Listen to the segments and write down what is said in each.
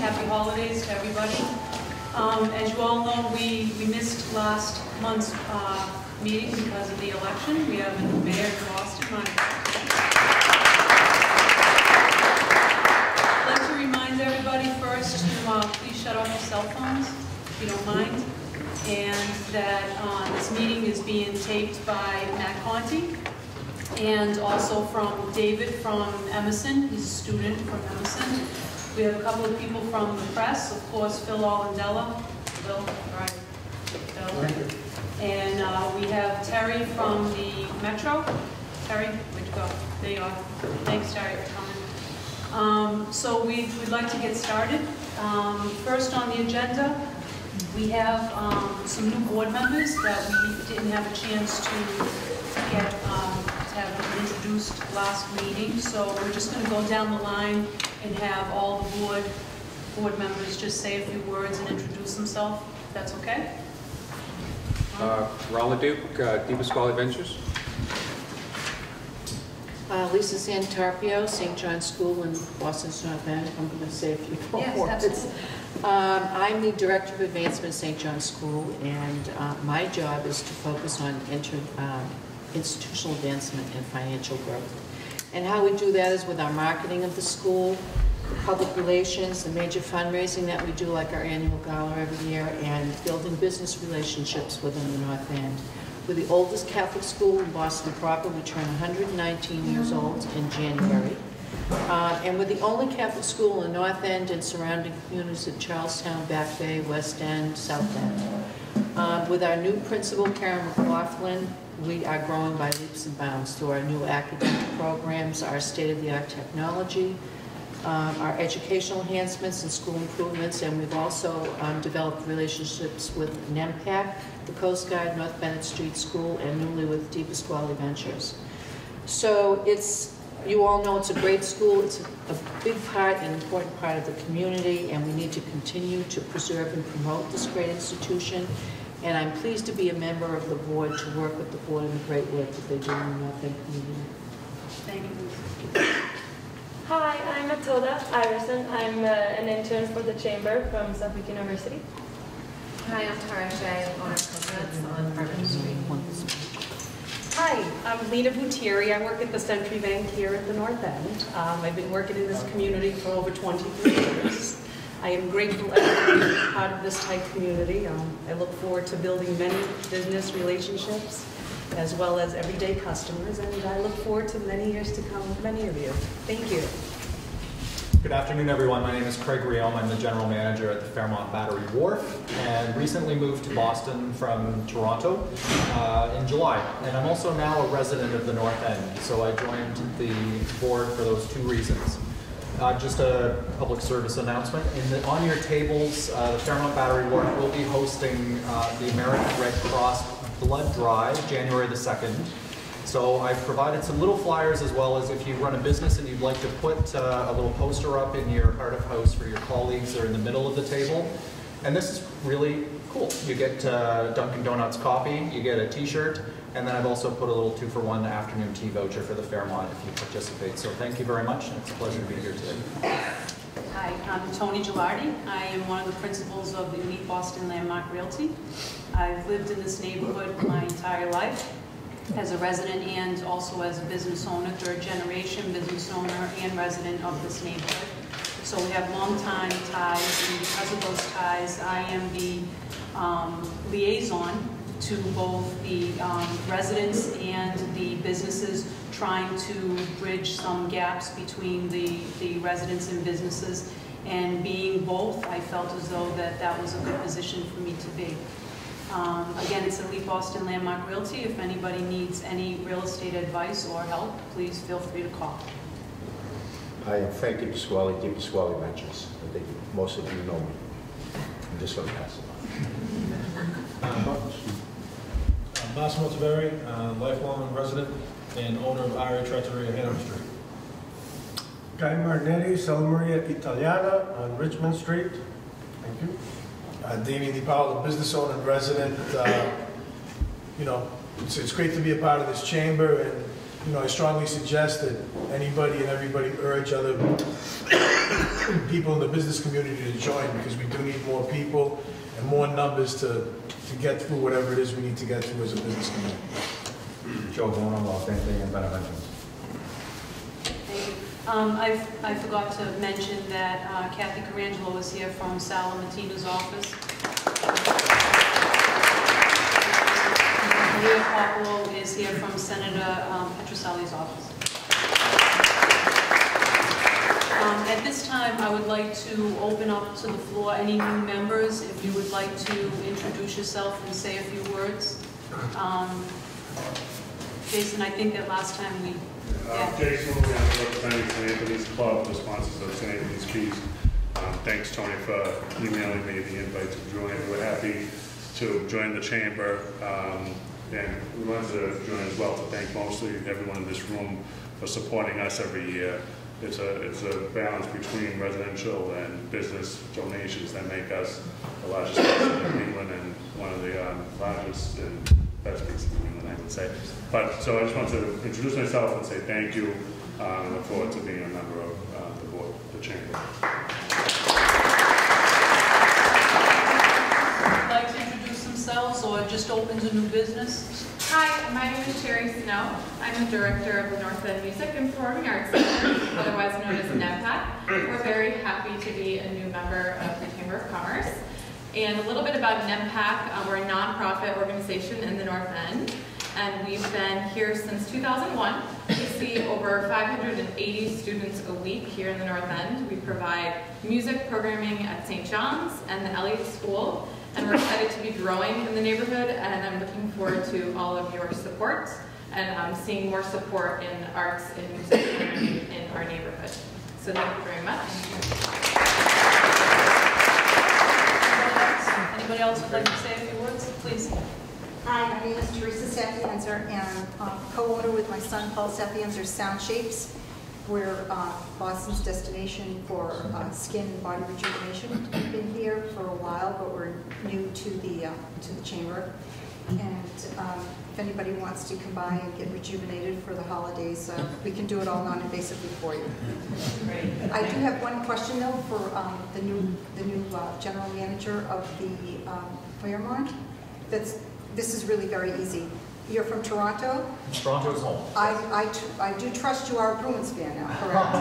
Happy holidays to everybody. As you all know, we missed last month's meeting because of the election. We have a new mayor in Boston. I'd like to remind everybody first to please shut off your cell phones, if you don't mind, and that this meeting is being taped by Matt Conti, and also from David from Emerson. He's a student from Emerson. We have a couple of people from the press, of course, Phil Allendella. Phil, right? Phil. And we have Terry from the Metro. Terry, where'd you go? There you are. Thanks, Terry, for coming. So we'd like to get started. First on the agenda, we have some new board members that we didn't have a chance to get have introduced last meeting. So we're just going to go down the line and have all the board members just say a few words and introduce themselves. If that's okay. Ron LeDuc, DePasquale Ventures. Lisa Santarpio, St. John's School in Boston's North End. I'm going to say a few more words. I'm the Director of Advancement at St. John's School, and my job is to focus on institutional advancement and financial growth. And how we do that is with our marketing of the school, public relations, the major fundraising that we do, like our annual gala every year, and building business relationships within the North End. We're the oldest Catholic school in Boston proper. We turn 119 years old in January. And we're the only Catholic school in the North End and surrounding communities of Charlestown, Back Bay, West End, South End. With our new principal, Karen McLaughlin, we are growing by leaps and bounds through our new academic programs, our state-of-the-art technology, our educational enhancements and school improvements, and we've also developed relationships with NEMPAC, the Coast Guard, North Bennett Street School, and newly with DePasquale Ventures. So you all know it's a great school. It's a big part, an important part of the community, and we need to continue to preserve and promote this great institution. And I'm pleased to be a member of the board, to work with the board in the great work that they do in the North End community. Thank you. Hi, I'm Matilda Iverson. I'm an intern for the Chamber from Suffolk University. Hi, I'm Tara Shea, owner of Coconuts on Everett Street. Hi, I'm Lena Buttieri. I work at the Century Bank here at the North End. I've been working in this community for over 23 years. I am grateful to be part of this tight community. I look forward to building many business relationships as well as everyday customers, and I look forward to many years to come with many of you. Thank you. Good afternoon, everyone. My name is Craig Riom. I'm the general manager at the Fairmont Battery Wharf, and recently moved to Boston from Toronto in July. And I'm also now a resident of the North End, so I joined the board for those two reasons. Just a public service announcement. On your tables, the Fairmont Battery Wharf will be hosting the American Red Cross Blood Drive, January the 2nd. So I've provided some little flyers, as well as if you run a business and you'd like to put a little poster up in your heart of house for your colleagues or in the middle of the table. And this is really cool. You get Dunkin' Donuts coffee, you get a t-shirt, and then I've also put a little 2-for-1 afternoon tea voucher for the Fairmont if you participate. So thank you very much, and it's a pleasure to be here today. Hi, I'm Toni Gilardi. I am one of the principals of the Elite Boston Landmark Realty. I've lived in this neighborhood my entire life as a resident and also as a business owner, third generation business owner and resident of this neighborhood. So we have long time ties, and because of those ties, I am the liaison to both the residents and the businesses, trying to bridge some gaps between the residents and businesses. And being both, I felt as though that was a good position for me to be. Again, it's Elite Boston Landmark Realty. If anybody needs any real estate advice or help, please feel free to call. Hi, I'm Frank DePasquale, DePasquale Ventures. I think most of you know me. I'm just going to pass it on. Massimo Taveri, lifelong resident and owner of Ira Trattoria, Hanover Street. Guy Martinetti, Salmaria Italiana on Richmond Street. Thank you. Damien DiPaolo, business owner and resident. You know, it's great to be a part of this chamber, and you know, I strongly suggest that anybody and everybody urge other people in the business community to join, because we do need more people and more numbers to get through whatever it is we need to get through as a business community. Joe Bono, Los Angeles and Beneventions. I forgot to mention that Kathy Carangelo is here from Sal Matina's office. Maria Popolo is here from Senator Petroselli's office. At this time, I would like to open up to the floor any new members. If you would like to introduce yourself and say a few words. Jason, I think that last time we... Jason, I'm representing St. Anthony's Club, the sponsors of St. Anthony's Feast. Thanks, Tony, for emailing me the invite to join. We're happy to join the chamber, and we wanted to join as well to thank mostly everyone in this room for supporting us every year. It's a balance between residential and business donations that make us the largest person in England and one of the largest and best pieces in England, I would say. But so I just want to introduce myself and say thank you, and look forward to being a member of the board, the chamber. Would like to introduce themselves or just open to new business? Hi, my name is Sherry Snow. I'm the director of the North End Music and Performing Arts Center, otherwise known as NEMPAC. We're very happy to be a new member of the Chamber of Commerce. And a little bit about NEMPAC, we're a nonprofit organization in the North End, and we've been here since 2001. We see over 580 students a week here in the North End. We provide music programming at St. John's and the Elliott School, and we're excited to be growing in the neighborhood, and I'm looking forward to all of your support and seeing more support in arts and music in our neighborhood. So thank you very much. Anybody else would like to say a few words? Please. Hi, my name is Teresa Sapienza, and I'm co-owner with my son Paul Sapienza, Sound Shapes. We're Boston's destination for skin and body rejuvenation. We've been here for a while, but we're new to the chamber. And if anybody wants to come by and get rejuvenated for the holidays, we can do it all non-invasively for you. Great. I do have one question though for the new general manager of the Fairmont. This is really very easy. You're from Toronto? Toronto's home. I do trust you are a Bruins fan now, correct?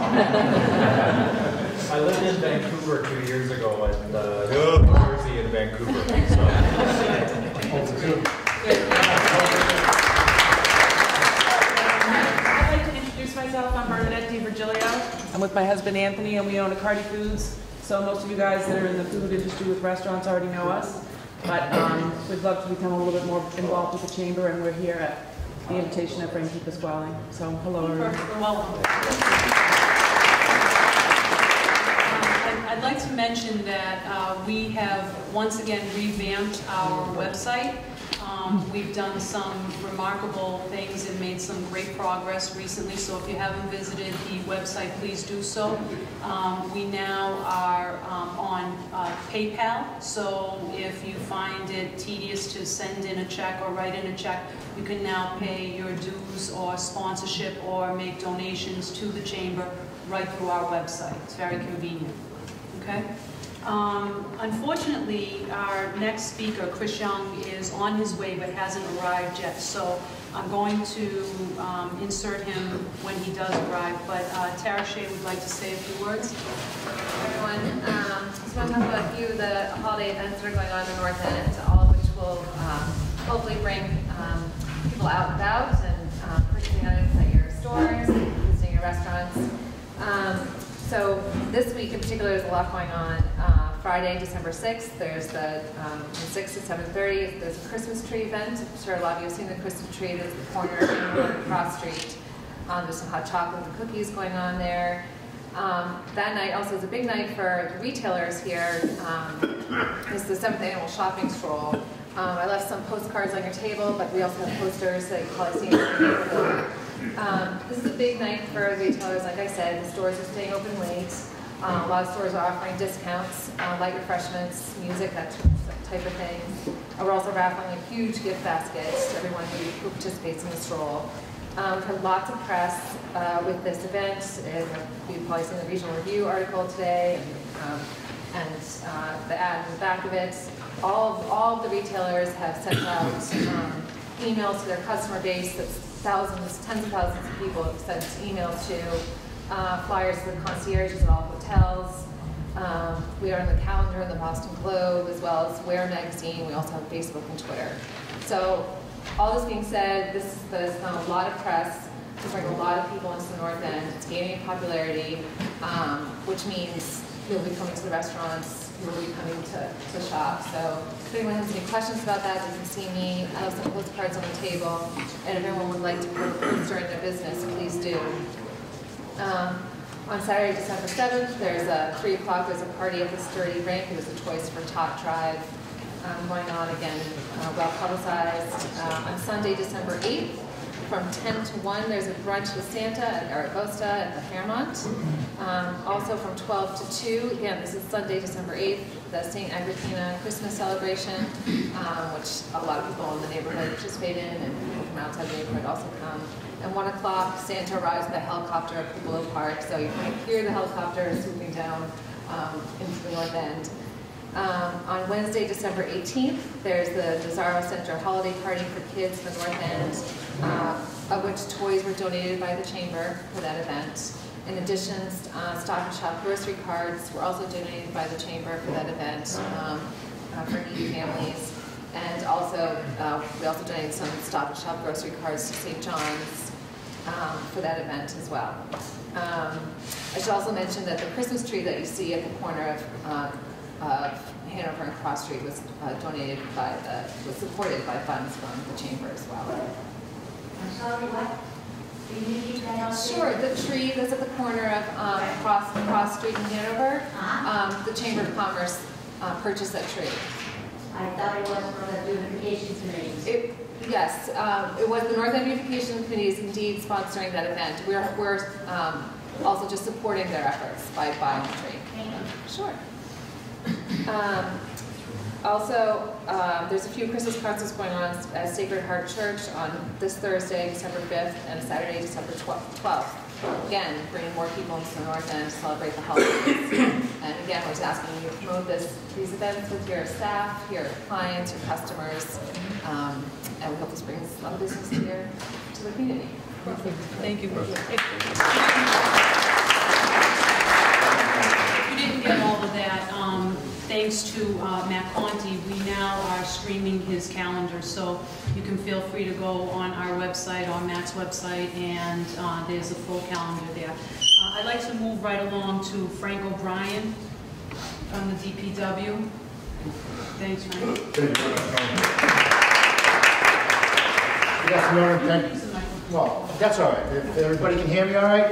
I lived in Vancouver 2 years ago, and New Jersey and Vancouver. So. I'd like to introduce myself. I'm Bernadette DiVirgilio. I'm with my husband Anthony, and we own Cardi Foods. So most of you guys that are in the food industry with restaurants already know us. But we'd love to become a little bit more involved with the chamber, and we're here at the invitation of Frankie Pasquale. So hello, everyone. Welcome. I'd like to mention that we have once again revamped our website. We've done some remarkable things and made some great progress recently, so if you haven't visited the website, please do so. We now are on PayPal, so if you find it tedious to send in a check or write in a check, you can now pay your dues or sponsorship or make donations to the chamber right through our website. It's very convenient. Okay? Unfortunately, our next speaker, Chris Young, is on his way but hasn't arrived yet, so I'm going to insert him when he does arrive. But Tara Shea would like to say a few words. Everyone, just want to talk about a few of the holiday events that are going on in the North End, all of which will hopefully bring people out and about and purchasing items at your stores, visiting your restaurants. So this week in particular, there's a lot going on. Friday, December 6th, there's the from 6 to 7:30. There's a Christmas tree event. I'm sure a lot of you have seen the Christmas tree. There's the corner of Cross Street. There's some hot chocolate and cookies going on there. That night also is a big night for the retailers here. It's the 7th annual shopping stroll. I left some postcards on your table, but we also have posters that you probably see in the neighborhood. This is a big night for retailers. Like I said, the stores are staying open late. A lot of stores are offering discounts, light refreshments, music, that type of thing. We're also raffling a huge gift basket to everyone who participates in the stroll. We've had lots of press with this event, and you've probably seen the Regional Review article today, and the ad in the back of it. All of the retailers have sent out emails to their customer base. That's thousands, tens of thousands of people have sent emails to, flyers to the concierges at all hotels. We are on the calendar in the Boston Globe, as well as Wear magazine. We also have Facebook and Twitter. So all this being said, this has done a lot of press to bring a lot of people into the North End. It's gaining popularity, which means people will be coming to the restaurants, people will be coming to shop. So if anyone has any questions about that, they can see me. I have some postcards on the table, and if anyone would like to put a poster in their business, please do. On Saturday, December 7th, there's a 3 o'clock, there's a party at the Sturdy Rink. There's a Toys for Tot drive going on, again, well publicized. On Sunday, December 8th, from 10 to 1, there's a brunch with Santa at Aragosta at the Fairmont. Also from 12 to 2, again, this is Sunday, December 8th, the St. Agrippina Christmas celebration, which a lot of people in the neighborhood participate in, and people from outside the neighborhood also come. And 1 o'clock, Santa arrives by helicopter at Pupilo Park, so you can hear the helicopter swooping down into the North End. On Wednesday, December 18th, there's the Desaro Center holiday party for kids in the North End, of which toys were donated by the Chamber for that event. In addition, Stop and Shop grocery cards were also donated by the Chamber for that event for needy families. And also, we also donated some Stop and Shop grocery cards to St. John's for that event as well. I should also mention that the Christmas tree that you see at the corner of Hanover and Cross Street was donated by was supported by funds from the Chamber as well. I'm sorry, what? Can you keep that out there? Sure, the tree that's at the corner of Cross Street in Hanover, the Chamber of Commerce purchased that tree. I thought it was for the beautification committee. Yes, it was the North End Beautification Committee is indeed sponsoring that event. We're also just supporting their efforts by buying the tree. Sure. Also, there's a few Christmas concerts going on at Sacred Heart Church on this Thursday, December 5th, and Saturday, December 12th. Again, bringing more people into the North End to celebrate the holidays. And again, we're just asking you to promote these events with your staff, your clients, your customers, and we hope this brings a lot of business here to the community. Thank you. If you didn't get all of that, thanks to Matt Conti, we now are streaming his calendar, so you can feel free to go on our website, on Matt's website, and there's a full calendar there. I'd like to move right along to Frank O'Brien from the DPW. Thanks, Frank. Good afternoon. Thank you. Well, that's all right. If everybody can hear me all right?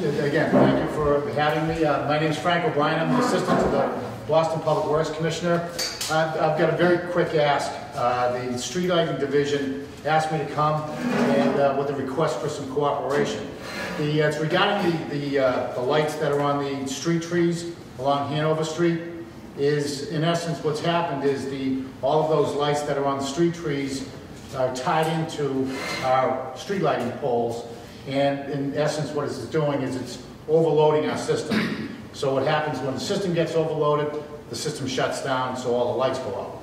Again, thank you for having me. My name is Frank O'Brien. I'm the assistant to the Boston Public Works Commissioner. I've got a very quick ask. The Street Lighting Division asked me to come and with a request for some cooperation. It's regarding the lights that are on the street trees along Hanover Street. Is in essence what's happened is all of those lights that are on the street trees are tied into our street lighting poles, and in essence what it's doing is it's overloading our system. So what happens when the system gets overloaded, the system shuts down, so all the lights go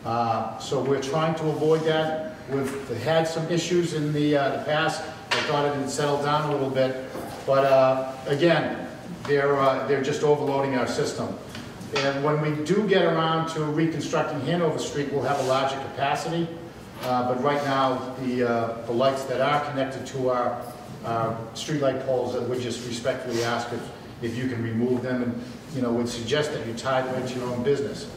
out. So we're trying to avoid that. We've had some issues in the past. I thought it had settled down a little bit, but again, they're just overloading our system. And when we do get around to reconstructing Hanover Street, we'll have a larger capacity. But right now, the lights that are connected to our streetlight poles, that would just respectfully ask if you can remove them, and would suggest that you tie them into your own business.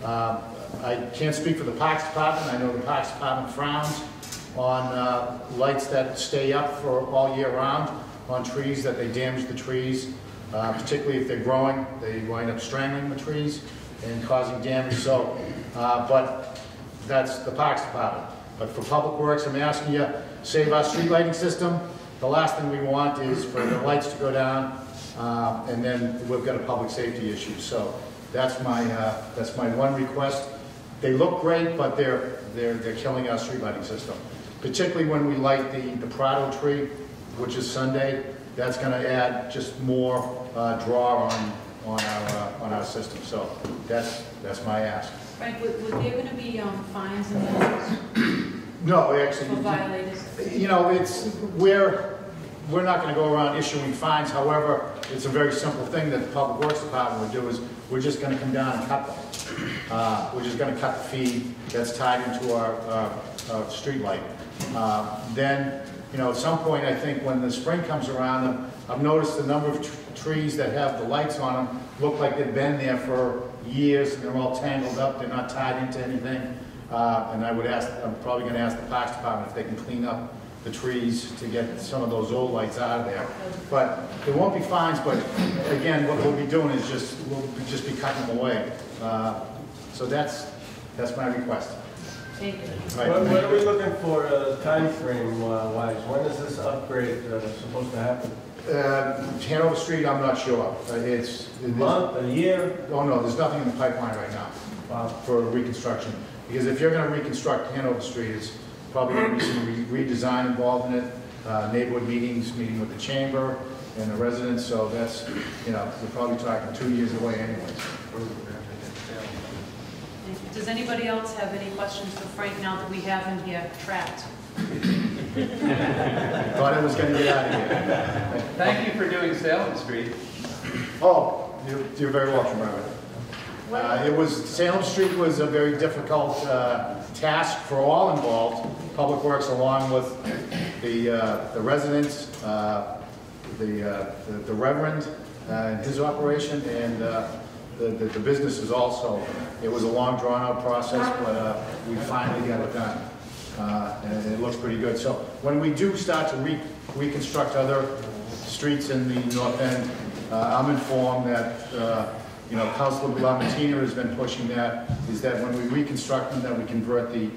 I can't speak for the Parks Department. I know the Parks Department frowns on lights that stay up for all year round on trees, that they damage the trees. Particularly if they're growing, they wind up strangling the trees and causing damage. So, but that's the Parks Department. But for Public Works, I'm asking you, save our street lighting system. The last thing we want is for the lights to go down, and then we've got a public safety issue. So that's my one request. They look great, but they're killing our street lighting system. Particularly when we light the Prado tree, which is Sunday, that's going to add just more draw on our system. So that's my ask. Frank, were there going to be fines in those? No, actually, for violators? you know, we're not going to go around issuing fines. However, it's a very simple thing that the Public Works Department would do is we're just going to come down and cut them. We're just going to cut the feed that's tied into our street light. Then, you know, at some point, I think when the spring comes around, I've noticed the number of trees that have the lights on them look like they've been there for years, and they're all tangled up, they're not tied into anything. And I'm probably going to ask the Parks Department if they can clean up the trees to get some of those old lights out of there. But there won't be fines, but again, what we'll be doing is we'll just be cutting them away. So that's my request. Thank you. Right. What are we looking for time frame wise? When is this upgrade supposed to happen? Hanover Street, I'm not sure. It's a month, a year? Oh no, there's nothing in the pipeline right now for reconstruction. Because if you're going to reconstruct Hanover Street, it's probably going to be some redesign involved in it, neighborhood meetings, meeting with the chamber and the residents. So that's, you know, we're probably talking 2 years away anyways. Does anybody else have any questions for Frank now that we have him here trapped? Thought I was going to get out of here. Thank you for doing Salem Street. Oh, you're very welcome, Robert. Salem Street was a very difficult task for all involved. Public Works, along with the residents, the Reverend and his operation, and the businesses also. It was a long, drawn-out process, but we finally got it done, and it looks pretty good. So when we do start to reconstruct other streets in the North End, I'm informed that you know, Councilor Lamartina has been pushing that, is that when we reconstruct them, that we convert the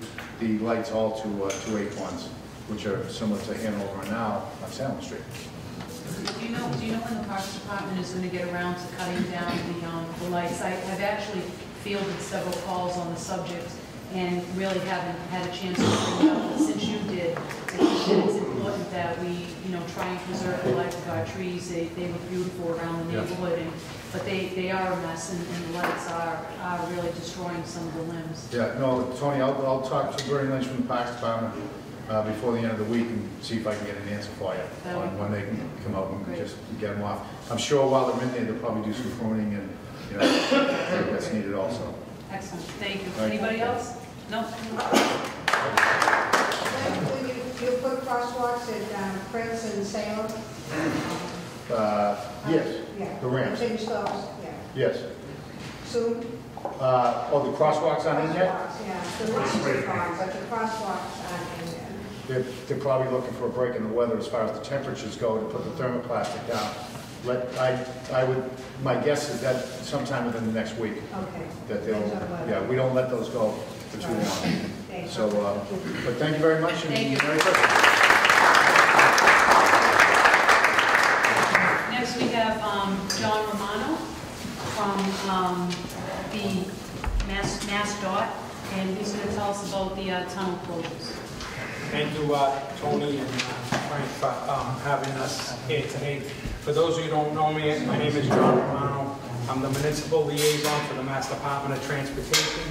lights all to 8-1s, which are similar to Hanover now on Salem Street. Do you know when the Parks Department is going to get around to cutting down the lights? I've actually fielded several calls on the subject and really haven't had a chance to bring it up. But since you did, I think it's important that we, you know, try and preserve the life of our trees. They look beautiful around the neighborhood, but they are a mess, and the lights are really destroying some of the limbs. Yeah, no, Tony, I'll talk to Bernie Lynch from the Parks Department before the end of the week and see if I can get an answer for you on when they can come out and just get them off. I'm sure while they're in there, they'll probably do some pruning and, you know, that's needed also. Excellent, thank you. Anybody else? No? You put crosswalks at Prince and Salem? Yes, Yeah. the ramps. Big stops, yeah. Yes. Soon? The crosswalks aren't in there? Yeah, the ramps are gone, but the crosswalks aren't in there. They're probably looking for a break in the weather as far as the temperatures go to put the thermoplastic down. My guess is that sometime within the next week. Okay. That they'll, we don't let those go for too long. So, but thank you very much. And thank you. Merry Christmas. Next we have John Romano from the MassDot, and he's going to tell us about the tunnel closures. Thank you, Toni and Frank, for having us here today. For those of you who don't know me, my name is John Romano. I'm the Municipal Liaison for the Mass Department of Transportation.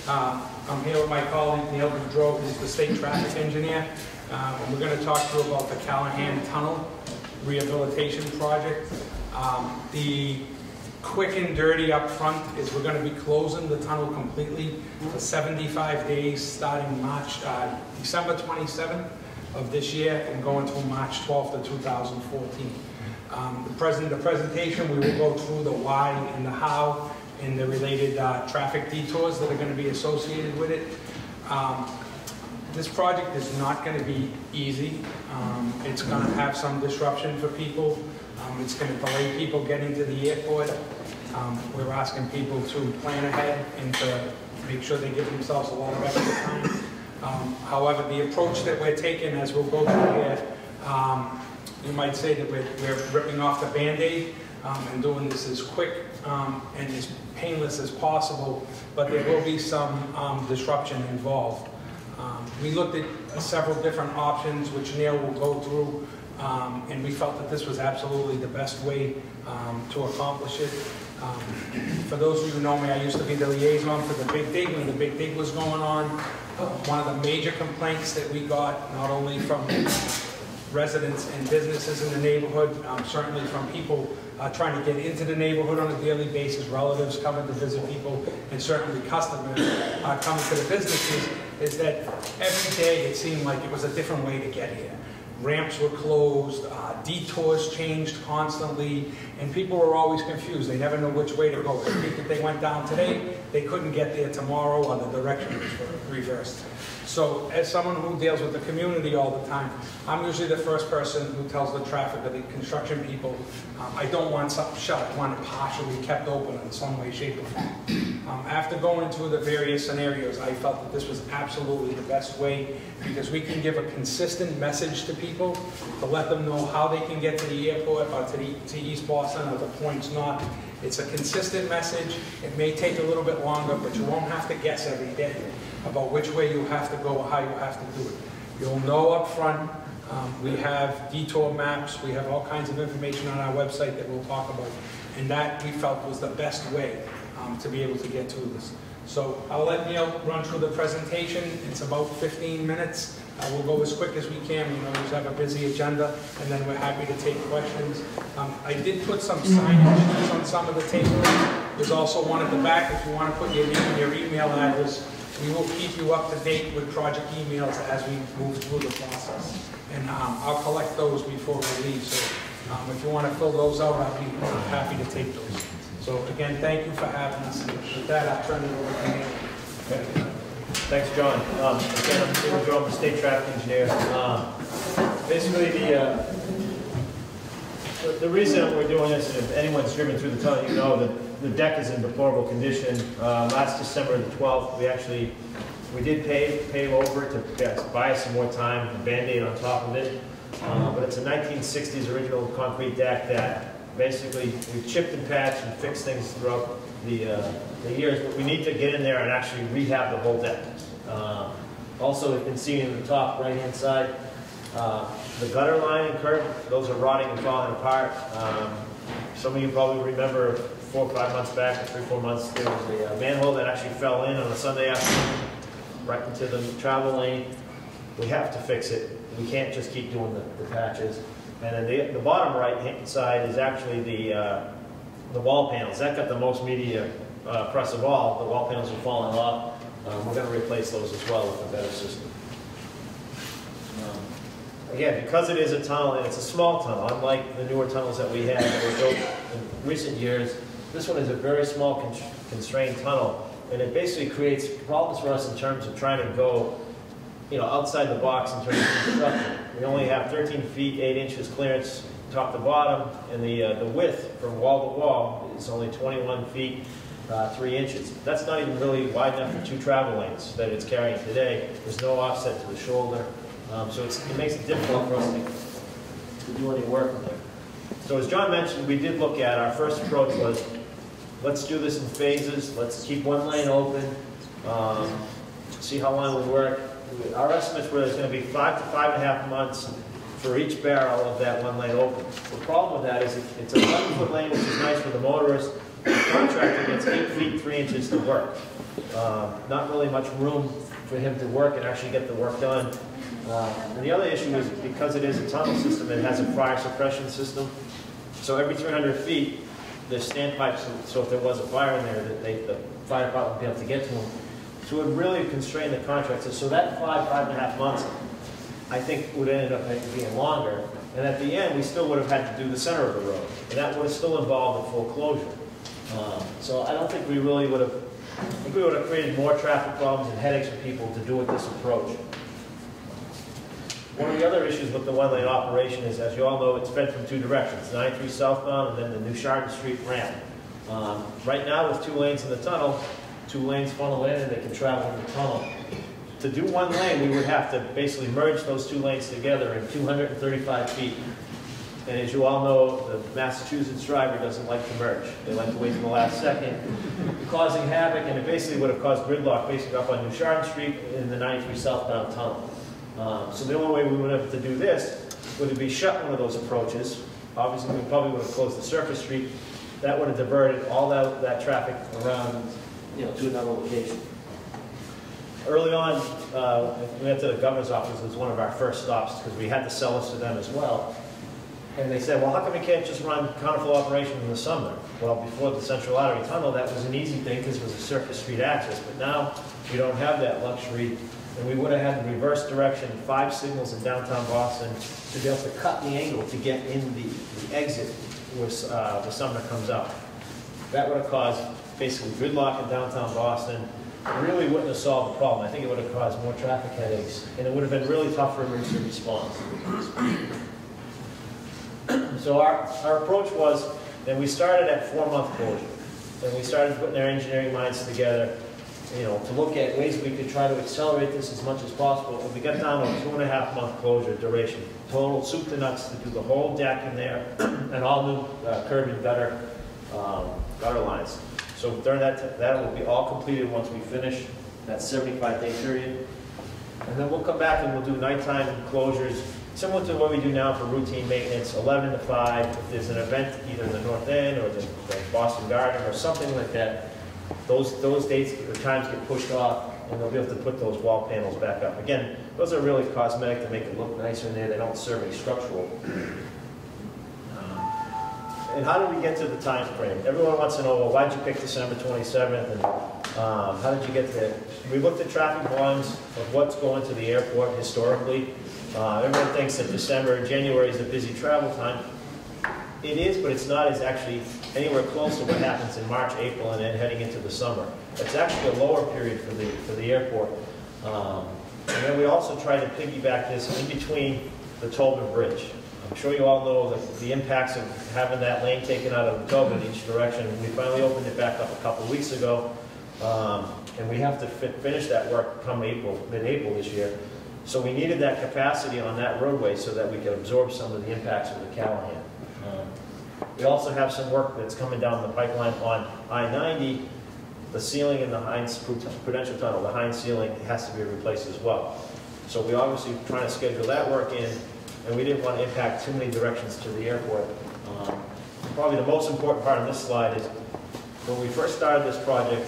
I'm here with my colleague, Neil Boudreau, who's the State Traffic Engineer. And we're going to talk to you about the Callahan Tunnel Rehabilitation Project. The quick and dirty up front is we're going to be closing the tunnel completely for 75 days starting December 27th of this year and going until March 12th of 2014. The presentation, we will go through the why and the how and the related traffic detours that are going to be associated with it. This project is not going to be easy. It's going to have some disruption for people. It's going to delay people getting to the airport. We're asking people to plan ahead and to make sure they give themselves a lot of extra time. However, the approach that we're taking as we'll go through here, you might say that we're ripping off the Band-Aid. and doing this as quick and as painless as possible, but there will be some disruption involved. We looked at several different options, which Neil will go through, and we felt that this was absolutely the best way to accomplish it. For those of you who know me, I used to be the liaison for the Big Dig when the Big Dig was going on. One of the major complaints that we got, not only from residents and businesses in the neighborhood, certainly from people trying to get into the neighborhood on a daily basis, relatives coming to visit people, and certainly customers coming to the businesses, is that every day it seemed like it was a different way to get here. Ramps were closed, detours changed constantly, and people were always confused. They never knew which way to go. If they went down today, they couldn't get there tomorrow, or the direction was reversed. So as someone who deals with the community all the time, I'm usually the first person who tells the traffic or the construction people, I don't want something shut. I want it partially kept open in some way, shape, or form. After going through the various scenarios, I felt that this was absolutely the best way, because we can give a consistent message to people to let them know how they can get to the airport or to East Boston or the points north. It's a consistent message. It may take a little bit longer, but you won't have to guess every day about which way you have to go or how you have to do it. You'll know up front. We have detour maps. We have all kinds of information on our website that we'll talk about. And that we felt was the best way to be able to get through this. So I'll let Neil run through the presentation. It's about 15 minutes. We'll go as quick as we can. We always have a busy agenda, and then we're happy to take questions. I did put some signage on some of the tables. There's also one at the back if you want to put your name and your email address. We will keep you up to date with project emails as we move through the process. And I'll collect those before we leave. So if you want to fill those out, I'll be happy to take those. So again, thank you for having us. And with that, I'll turn it over to Neil. Okay. Thanks, John. Again, I'm Boudreau, I'm the state traffic engineer. Basically, the reason we're doing this, and if anyone's driven through the tunnel, you know that the deck is in deplorable condition. Last December the 12th, we did pave over it to buy us some more time, a Band-Aid on top of it. But it's a 1960s original concrete deck that basically we've chipped and patched and fixed things throughout the years, but we need to get in there and actually rehab the whole deck. Also, you can see in the top right-hand side, the gutter line and curb, those are rotting and falling apart. Some of you probably remember 4 or 5 months back, or 3 or 4 months, there was a manhole that actually fell in on a Sunday afternoon right into the travel lane. We have to fix it. We can't just keep doing the patches. And then the bottom right-hand side is actually the wall panels. That got the most media press of all. The wall panels are falling off. We're going to replace those as well with a better system. Again, because it is a tunnel, and it's a small tunnel, unlike the newer tunnels that we had that were built in recent years, this one is a very small constrained tunnel, and it basically creates problems for us in terms of trying to go outside the box in terms of construction. We only have 13 feet, 8 inches clearance top to bottom, and the width from wall to wall is only 21 feet, 3 inches. That's not even really wide enough for 2 travel lanes that it's carrying today. There's no offset to the shoulder. So it makes it difficult for us to do any work in there. So as John mentioned, we did look at, our first approach was, let's do this in phases. Let's keep one lane open, see how long we work. Our estimates were there's going to be 5 to 5.5 months for each barrel of that one lane open. The problem with that is it's a 7-foot lane, which is nice for the motorist. The contractor gets 8 feet 3 inches to work. Not really much room for him to work and actually get the work done. And the other issue is because it is a tunnel system, it has a fire suppression system. So every 300 feet, there's standpipes, so if there was a fire in there, the fire department would be able to get to them. So it would really constrain the contractor. So that 5.5 months, I think, would end up being longer. And at the end, we still would have had to do the center of the road. And that would have still involved a full closure. So I don't think we really would have, I think we would have created more traffic problems and headaches for people to do it this approach. One of the other issues with the one-lane operation is, as you all know, it's fed from 2 directions, 93 southbound and then the New Chardon Street ramp. Right now, with 2 lanes in the tunnel, 2 lanes funnel in and they can travel in the tunnel. To do 1 lane, we would have to basically merge those 2 lanes together in 235 feet. And as you all know, the Massachusetts driver doesn't like to merge. They like to wait till the last second, causing havoc, and it basically would have caused gridlock basically up on New Chardon Street in the 93 southbound tunnel. So the only way we would have to do this would be shut one of those approaches. Obviously, we probably would have closed the surface street. That would have diverted all that traffic around, to another location. Early on, we went to the governor's office as one of our first stops because we had to sell this to them as well. And they said, well, how come we can't just run counterflow operation in the summer? Well, before the Central Artery Tunnel, that was an easy thing because it was a surface street access. But now we don't have that luxury. And we would have had the reverse direction, 5 signals in downtown Boston to be able to cut the angle to get in the exit where the Sumner comes out. That would have caused basically gridlock in downtown Boston. It really wouldn't have solved the problem. I think it would have caused more traffic headaches. And it would have been really tough for emergency response. So our approach was, and we started at 4-month closure. And we started putting our engineering minds together, to look at ways we could try to accelerate this as much as possible. And we got down to a 2.5-month closure duration. Total soup to nuts to do the whole deck in there and all new curb and gutter lines. So during that will be all completed once we finish that 75-day period. And then we'll come back and we'll do nighttime closures, similar to what we do now for routine maintenance, 11 to 5. If there's an event either in the North End or the Boston Garden or something like that, those dates or times get pushed off, and they'll be able to put those wall panels back up. Again, those are really cosmetic to make it look nicer in there. They don't serve any structural. And how did we get to the time frame? Everyone wants to know, well, why did you pick December 27th? And how did you get there? We looked at traffic volumes of what's going to the airport historically. Everyone thinks that January is a busy travel time. It is, but it's not as actually anywhere close to what happens in March, April, and then heading into the summer. It's actually a lower period for the airport. And then we also try to piggyback this in between the Tobin Bridge. I'm sure you all know the impacts of having that lane taken out of Tobin in each direction. We finally opened it back up a couple of weeks ago, and we have to finish that work come mid-April this year. So we needed that capacity on that roadway so that we could absorb some of the impacts of the Callahan. We also have some work that's coming down the pipeline on I-90. The ceiling in the Heinz Prudential Tunnel, the Heinz ceiling, has to be replaced as well. So we obviously trying to schedule that work in, and we didn't want to impact too many directions to the airport. Probably the most important part of this slide is when we first started this project,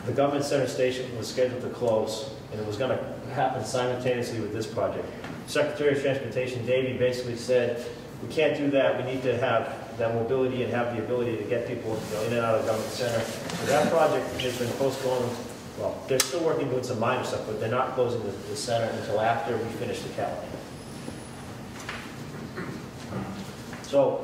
the government center station was scheduled to close, and it was going to happen simultaneously with this project. Secretary of Transportation Davey basically said, we can't do that. We need to have that mobility and have the ability to get people in and out of the government center. So that project has been postponed. Well, they're still working doing some minor stuff, but they're not closing the center until after we finish the Callahan. So,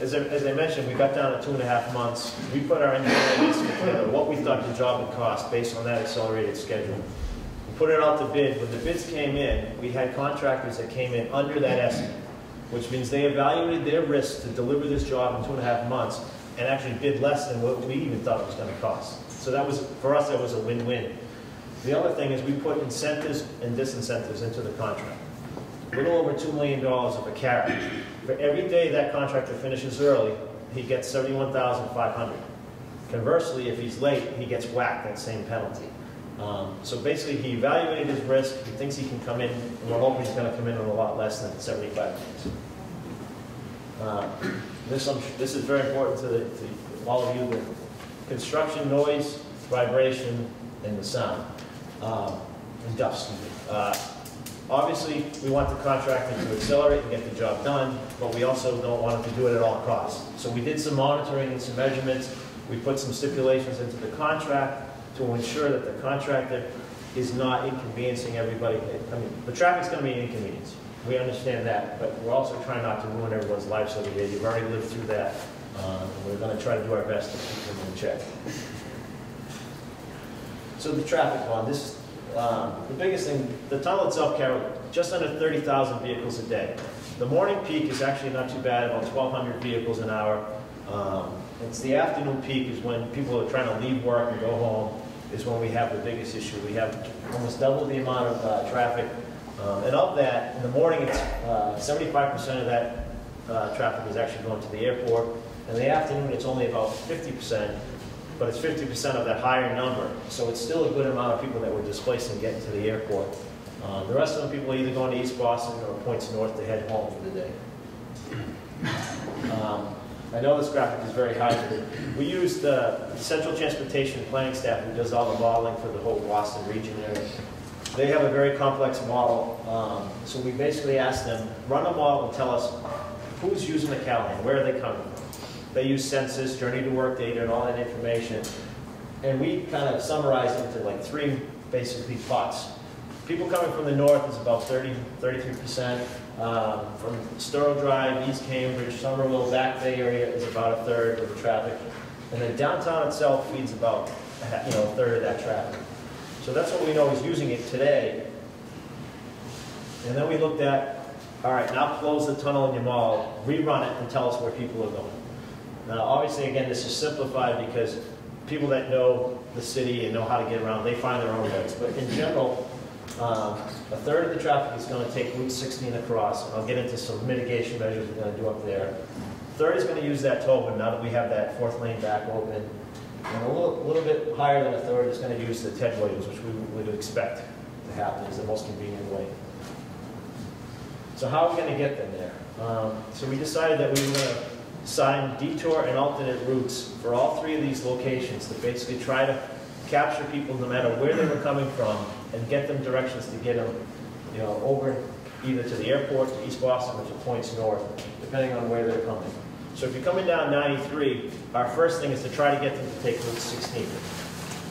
as I mentioned, we got down to 2.5 months. We put our engineering estimate together, what we thought the job would cost based on that accelerated schedule. We put it out to bid. When the bids came in, we had contractors that came in under that estimate, which means they evaluated their risk to deliver this job in 2.5 months and actually bid less than what we even thought it was going to cost. So that was, for us, that was a win-win. The other thing is we put incentives and disincentives into the contract. A little over $2 million of a carrot. For every day that contractor finishes early, he gets $71,500. Conversely, if he's late, he gets whacked that same penalty. So basically, he evaluated his risk. He thinks he can come in, and we're hoping he's going to come in on a lot less than 75 days. This is very important to all of you. The construction noise, vibration, and the sound, and dust. Obviously, we want the contractor to accelerate and get the job done, but we also don't want him to do it at all costs. So we did some monitoring and some measurements. We put some stipulations into the contract to ensure that the contractor is not inconveniencing everybody. I mean, the traffic's going to be an inconvenience. We understand that, but we're also trying not to ruin everyone's lives over here. You've already lived through that. We're going to try to do our best to keep them in check. So the traffic one, this the biggest thing, the tunnel itself carries just under 30,000 vehicles a day. The morning peak is actually not too bad, about 1,200 vehicles an hour. It's the afternoon peak is when people are trying to leave work and go home, is when we have the biggest issue. We have almost double the amount of traffic. And of that, in the morning, it's 75% of that traffic is actually going to the airport. In the afternoon, it's only about 50%, but it's 50% of that higher number. So it's still a good amount of people that we're displacing getting to the airport. The rest of the people are either going to East Boston or points north to head home for the day. I know this graphic is very high. We used the Central Transportation Planning staff who does all the modeling for the whole Boston region area. They have a very complex model. So we basically asked them, run a model and tell us who's using the Callahan, where are they coming from. They use census, journey to work data, and all that information. And we kind of summarized it into like 3 basically pots. People coming from the north is about 33%. From Stroll Drive, East Cambridge, Somerville, Back Bay area is about 1/3 of the traffic. And then downtown itself feeds about a third of that traffic. So that's what we know is using it today. And then we looked at, all right, now close the tunnel in your mall, rerun it, and tell us where people are going. Now, obviously, again, this is simplified because people that know the city and know how to get around, they find their own ways. But in general, 1/3 of the traffic is going to take Route 16 across. And I'll get into some mitigation measures we're going to do up there. 1/3 is going to use that Tocco now that we have that 4th lane back open. And a little bit higher than 1/3 is going to use the Ted Williams, which we would expect to happen is the most convenient way. So how are we going to get them there? So we decided that we were going to assign detour and alternate routes for all 3 of these locations to basically try to capture people no matter where they were coming from and get them directions to get them, over either to the airport, to East Boston, or to points north, depending on where they're coming. So if you're coming down 93, our first thing is to try to get them to take Route 16.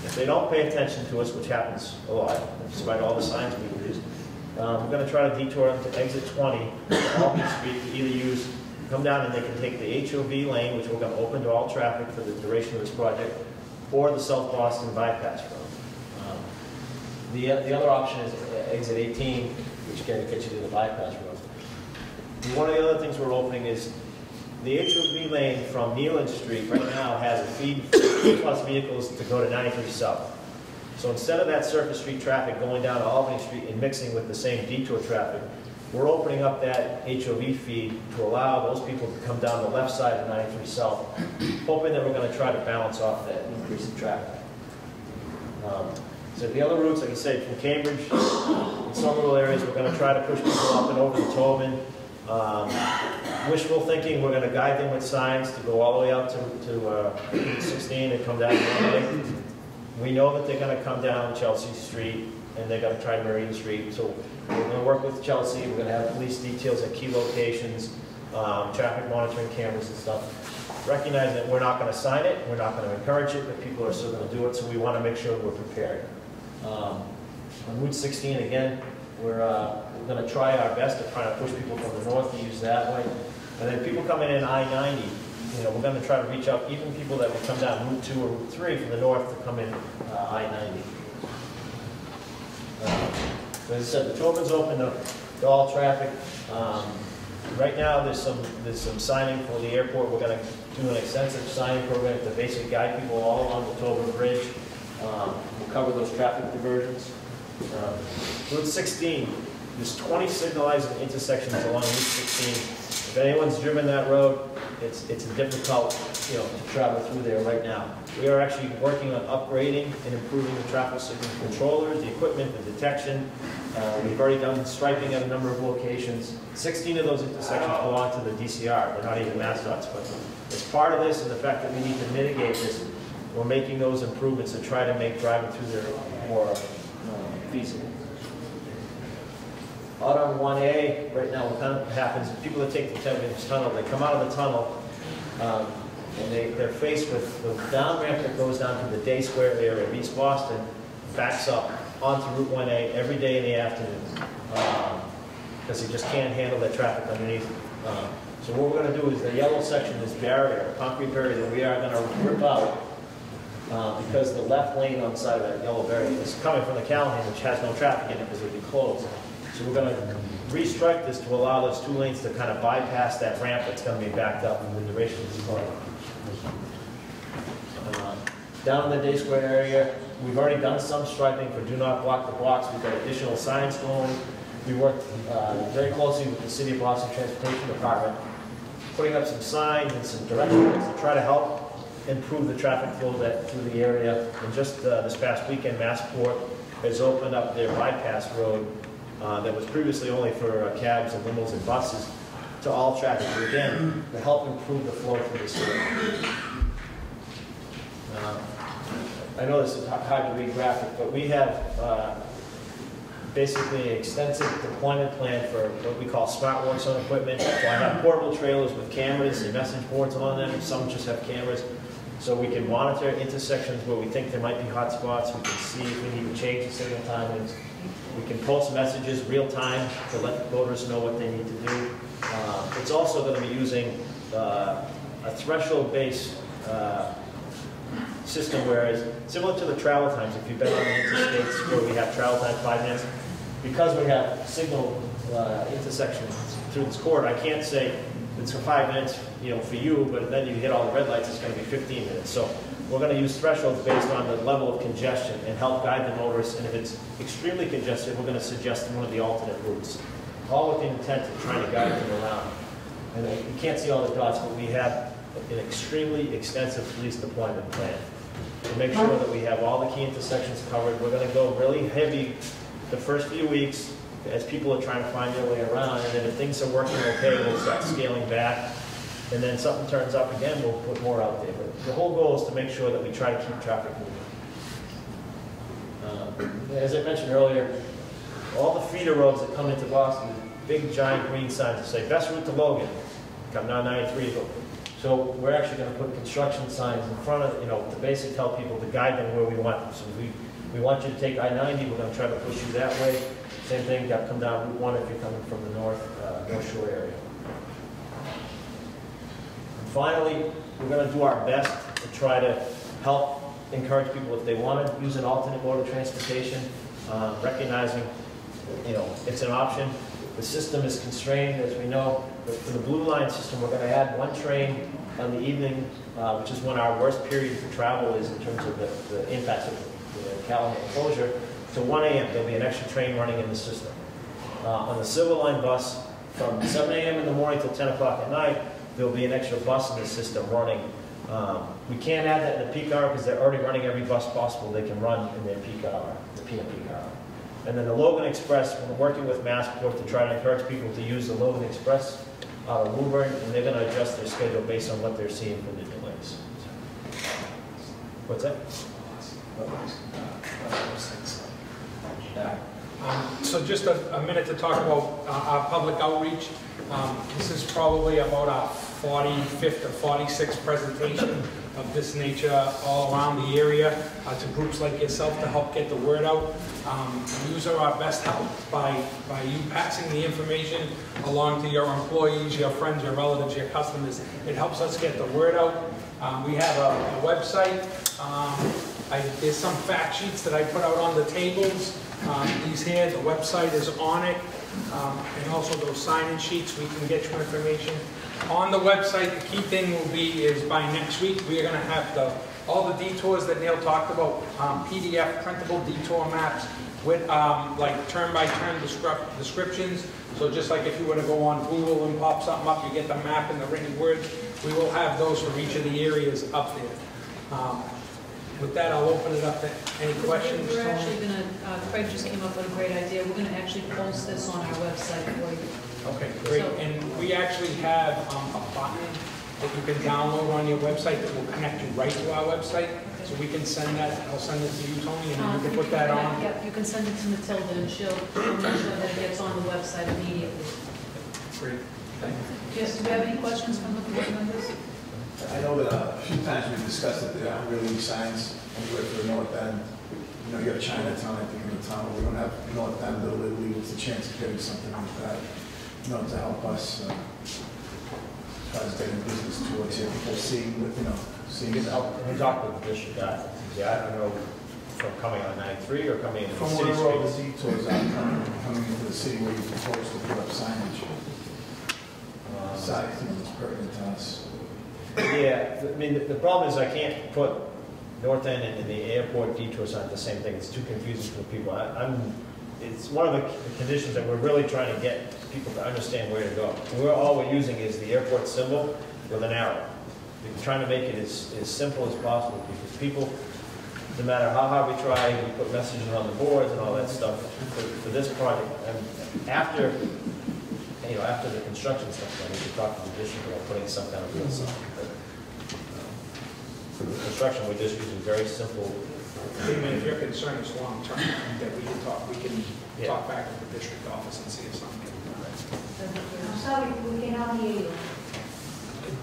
If they don't pay attention to us, which happens a lot, despite all the signs we use, we're going to try to detour them to exit 20, Albany Street, to either come down and they can take the HOV lane, which we're going to open to all traffic for the duration of this project, or the South Boston bypass road. The other option is exit 18, which can get you to the bypass road. And one of the other things we're opening is the HOV lane from Nealon Street right now has a feed plus vehicles to go to 93 South. So instead of that surface street traffic going down to Albany Street and mixing with the same detour traffic, we're opening up that HOV feed to allow those people to come down the left side of 93 South, hoping that we're going to try to balance off that increase in traffic. So the other routes, like I said, from Cambridge and Somerville areas, we're going to try to push people up and over to Tobin. Wishful thinking, we're going to guide them with signs to go all the way out to 16 and come down one way. We know that they're going to come down Chelsea Street and they're going to try Marine Street. So we're going to work with Chelsea. We're going to have police details at key locations, traffic monitoring cameras and stuff. Recognize that we're not going to sign it, we're not going to encourage it, but people are still going to do it, so we want to make sure we're prepared. On Route 16, again, we're going to try our best to try to push people from the north to use that way. And then people coming in I-90, we're going to try to reach out, even people that would come down Route 2 or Route 3 from the north to come in I-90. As I said, the Tobin's open to all traffic. Right now, there's some signing for the airport. We're going to do an extensive signing program to basically guide people all along the Tobin Bridge. We'll cover those traffic diversions. Route 16, there's 20 signalizing intersections along Route 16. If anyone's driven that road, it's difficult, to travel through there right now. We are actually working on upgrading and improving the traffic signal controllers, the equipment, the detection. We've already done striping at a number of locations. 16 of those intersections belong to the DCR. They're not even MassDots, but as part of this and the fact that we need to mitigate this, we're making those improvements to try to make driving through there more feasible. Out on 1A, right now, what kind of happens is people that take the Ted Williams tunnel, they come out of the tunnel, and they're faced with the down ramp that goes down to the Day Square area of East Boston, backs up onto Route 1A every day in the afternoon, because they just can't handle that traffic underneath. So what we're going to do is the yellow section, this barrier, concrete barrier that we are going to rip out, because the left lane on the side of that yellow barrier is coming from the Callahan, which has no traffic in it because it would be closed. So we're going to restrike this to allow those 2 lanes to kind of bypass that ramp that's going to be backed up in the duration of this project. Down in the Day Square area, we've already done some striping for do not block the blocks. We've got additional signs going. We worked very closely with the City of Boston Transportation Department putting up some signs and some directions to try to help improve the traffic flow through the area. And just this past weekend, Massport has opened up their bypass road that was previously only for cabs and limos and buses to all traffic. So again, to help improve the flow through the city. I know this is hard to read graphic, but we have basically an extensive deployment plan for what we call smart work zone equipment. So I have portable trailers with cameras and message boards on them. Some just have cameras. So we can monitor intersections where we think there might be hot spots. We can see if we need to change the signal timings. We can post messages real time to let voters know what they need to do. It's also going to be using a threshold-based system, whereas similar to the travel times, if you've been on the interstates where we have travel time 5 minutes, because we have signal intersections through this corridor, I can't say it's for 5 minutes, for you, but then you hit all the red lights, it's going to be 15 minutes. So we're going to use thresholds based on the level of congestion and help guide the motorists. And if it's extremely congested, we're going to suggest one of the alternate routes, all with the intent of trying to guide them around. And you can't see all the dots, but we have an extremely extensive police deployment plan to make sure that we have all the key intersections covered. We're going to go really heavy the first few weeks as people are trying to find their way around, and then if things are working okay, we'll start scaling back, and then something turns up again, we'll put more out there. But the whole goal is to make sure that we try to keep traffic moving. As I mentioned earlier, all the feeder roads that come into Boston, big giant green signs that say best route to Logan, come down 93. So we're actually going to put construction signs in front of, to basically tell people to guide them where we want them. So we want you to take I-90, we're going to try to push you that way. Same thing, got to come down Route 1 if you're coming from the North Shore area. And finally, we're going to do our best to try to help encourage people if they want to use an alternate mode of transportation, recognizing, it's an option. The system is constrained, as we know. But for the Blue Line system, we're going to add 1 train on the evening, which is when our worst period for travel is in terms of the impacts of the Callahan closure. To 1 a.m., there'll be an extra train running in the system. On the Silver Line bus, from 7 a.m. in the morning till 10 o'clock at night, there'll be an extra bus in the system running. We can't add that in the peak hour because they're already running every bus possible they can run in their peak hour, the PM peak hour. And then the Logan Express, we're working with Massport to try to encourage people to use the Logan Express out of Woburn, and they're going to adjust their schedule based on what they're seeing for the delays. What's that? So just a minute to talk about our public outreach. This is probably about our 45th or 46th presentation of this nature all around the area to groups like yourself to help get the word out. These are our best help by you passing the information along to your employees, your friends, your relatives, your customers. It helps us get the word out. We have a website. There's some fact sheets that I put out on the tables. These here, the website is on it, and also those sign-in sheets, we can get you information. On the website, the key thing will be is by next week, we are going to have all the detours that Neil talked about, PDF printable detour maps with like turn-by-turn descriptions. So just like if you were to go on Google and pop something up, you get the map and the written words. We will have those for each of the areas up there. With that, I'll open it up to any questions. We're actually going to, Craig just came up with a great idea. We're going to actually post this on our website for you. Okay, great. So, and we actually have a button that you can download on your website that will connect you right to our website. Okay. So we can send that. I'll send it to you, Toni, and then you can put that on. Yeah, you can send it to Matilda, and she'll make sure that it gets on the website immediately. Great. Thank you. Yes, do we have any questions from the board members? I know that a few times we've discussed that there aren't really signs anywhere for the north end. You have Chinatown, I think, in the town. We don't have north end, though, legally. What's the chance of getting something like that, to help us as far as getting business towards here, people seeing it help. We talked with the district guy. Yeah, I don't know from coming on 93 or coming into the city streets. From where all the streets. detours are coming into the city where you propose to put up signage. It's pertinent to us. Yeah, I mean, the problem is I can't put North End and the airport detour sign the same thing. It's too confusing for people. it's one of the conditions that we're really trying to get people to understand where to go. And all we're using is the airport symbol with an arrow. We're trying to make it as simple as possible because people, no matter how hard we try, we put messages on the boards and all that stuff for this project. And after the construction stuff, we could talk to the district about putting some kind of real sign. But for the construction, we're just using very simple. Even if your concern is long-term, that we can talk back to the district office and see if something can be done. I'm sorry, we cannot hear you.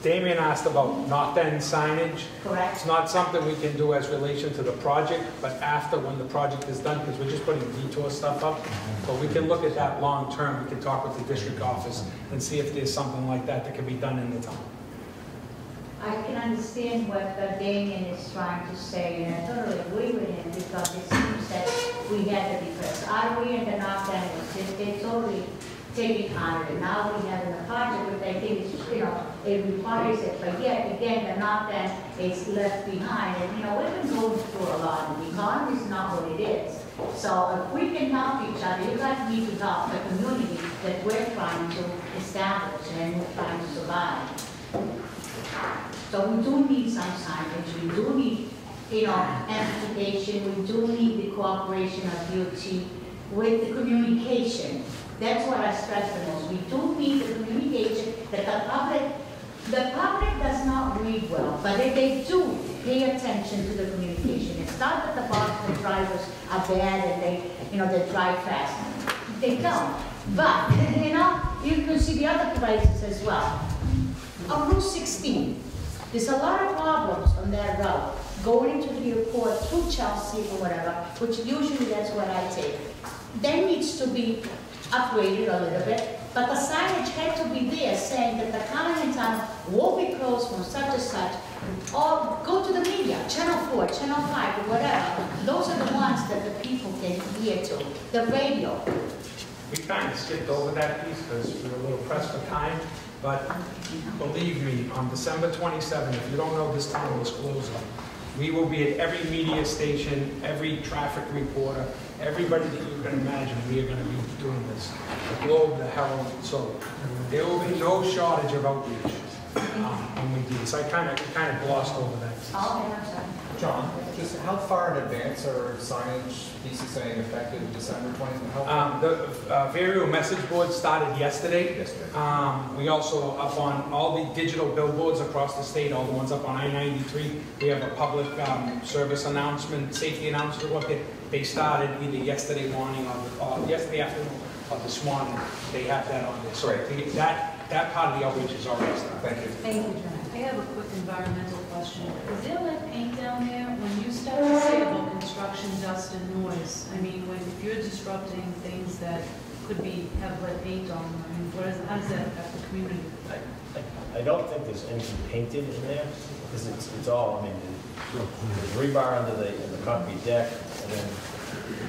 Damien asked about north end signage. Correct. It's not something we can do as relation to the project, but after when the project is done, because we're just putting detour stuff up. But we can look at that long term. We can talk with the district office and see if there's something like that that can be done in the town. I can understand what Damien is trying to say, and I totally agree with him because it seems that we had the because artery and the north end was they totally taking on it. Now we have in the project, which I think is, it requires it, but yet again, the north end is left behind. And we've been going through a lot, and the economy is not what it is. So if we can help each other, you guys need to help the community that we're trying to establish and we're trying to survive. So we do need some signage, we do need, amplification, we do need the cooperation of DOT with the communication. That's what I stress the most. We do need the communication that the public does not read well, but if they do pay attention to the communication. It's not that the drivers are bad and they drive fast. They don't. But, you can see the other places as well. On Route 16, there's a lot of problems on that route, going into the airport through Chelsea or whatever, which usually that's what I take. That needs to be upgraded a little bit, but the signage had to be there saying that the Callahan tunnel will be closed from such and such, or go to the media, Channel 4, Channel 5, or whatever. Those are the ones that the people can hear to, the radio. We kind of skipped over that piece because we were a little pressed for time. But believe me, on December 27th, if you don't know this tunnel is closing, we will be at every media station, every traffic reporter, everybody that you can imagine, we are going to be doing this. The Globe, the Herald, so there will be no shortage of outreach when we do this. I kind of glossed over that. John, just how far in advance are signage pieces saying effective December 20th? The variable message board started yesterday. We also up on all the digital billboards across the state, all the ones up on I-93. We have a public service announcement, safety announcement. They started either yesterday morning or yesterday afternoon or this morning. They have that on there. So that part of the outreach is already started. Thank you. Thank you, John. I have a quick environmental question. Is there lead paint down there? When you start to say about construction dust and noise, I mean, if you're disrupting things that could have lead paint on them, I mean, how does that affect the community? I don't think there's anything painted in there because it's all, there's rebar under the concrete deck, and then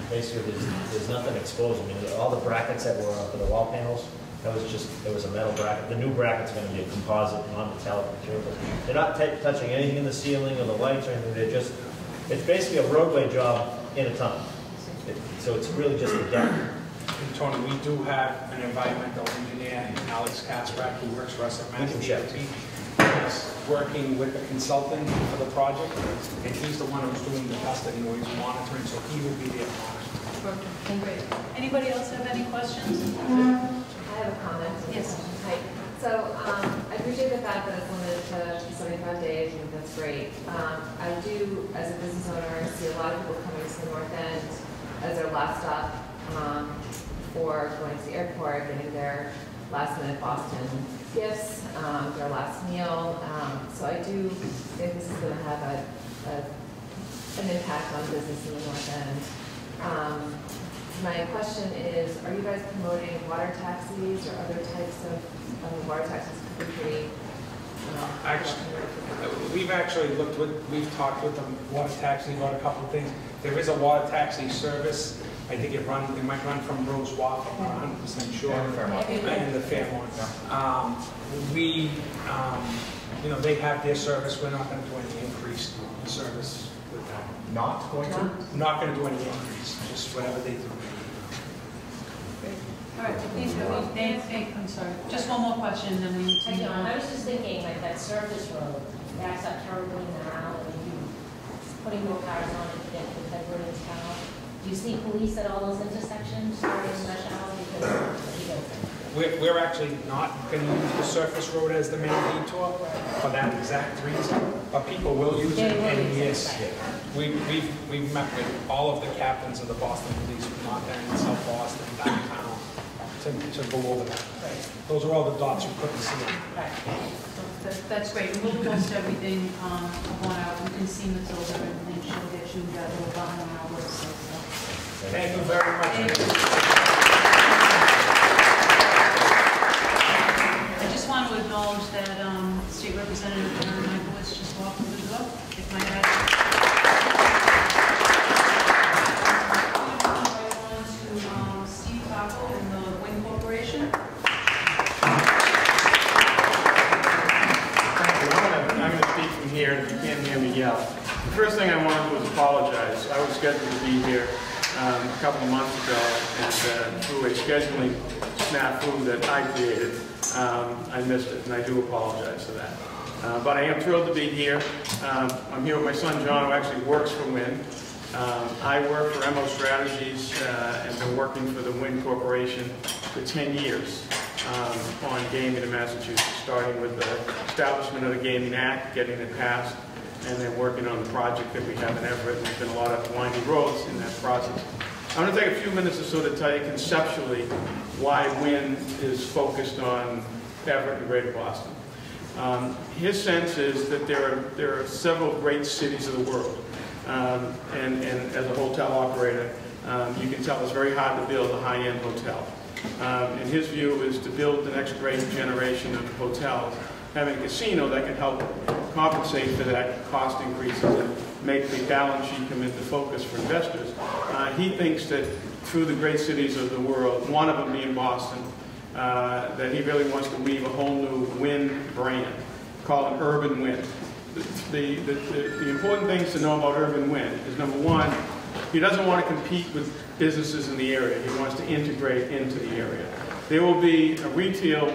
basically there's nothing exposed. All the brackets that were for the wall panels, it was a metal bracket. The new bracket's going to be a composite, non-metallic material. They're not touching anything in the ceiling or the lights or anything. It's basically a roadway job in a tunnel. So it's really just the deck. And Tony, we do have an environmental engineer, Alex Katzbach, who works for us at MassDot. He's working with a consultant for the project, and he's the one who's doing the dust and noise monitoring, so he will be there monitoring. Great. Anybody else have any questions? I have a comment. Yes. Hi. So I appreciate the fact that it's limited to 75 days, and that's great. I do, as a business owner, see a lot of people coming to the North End as their last stop for going to the airport, getting their last-minute Boston gifts, their last meal. So I do think this is going to have an impact on business in the North End. My question is, are you guys promoting water taxis or other types of water taxis could be pretty? We've talked with them, water taxi about a couple of things. There is a water taxi service. I think it might run from Rose Walk, I'm not 100% sure. And the Fairmont. They have their service. We're not going to do any increased service with that. Not going to? Not going to do any increase, just whatever they do. All right, please, I'm sorry. Just one more question, and then we need to move on. I was just thinking, like that surface road, backs up terribly now, and you putting more cars on it to get to February in town. Do you see police at all those intersections during rush hour? We're actually not going to use the surface road as the main detour for that exact reason, but people will use it, and yes, we've met with all of the captains of the Boston Police from North End, South Boston, downtown, to go over that. Those are all the dots you couldn't see. That's great. We'll post everything going out. You can see Matilda and she'll get you that little button on our website. Thank you very much. I just want to acknowledge that State Representative Leonard Church just walked through the door. If my right on to Steve Tocco and the Wynn Corporation. I'm going to speak from here, and if you can't hear me, yell. The first thing I wanted to do was apologize. I was scheduled to be here a couple of months ago, and through a scheduling snafu that I created, I missed it, and I do apologize for that. But I am thrilled to be here. I'm here with my son John, who actually works for Wynn. I work for MO Strategies and been working for the Wynn Corporation for 10 years on gaming in Massachusetts, starting with the establishment of the Gaming Act, getting it passed, and then working on the project that we have in Everett. And there's been a lot of winding roads in that process. I'm going to take a few minutes to sort of tell you conceptually why Wynn is focused on Everett and Greater Boston. His sense is that there are several great cities of the world, and as a hotel operator, you can tell it's very hard to build a high-end hotel. And his view is to build the next great generation of hotels, having a casino that can help compensate for that cost increases and make the balance sheet come into focus for investors. He thinks that through the great cities of the world, one of them being Boston, that he really wants to weave a whole new Wynn brand, called an urban Wynn. The important things to know about urban Wynn is, number one, he doesn't want to compete with businesses in the area. He wants to integrate into the area. There will be a retail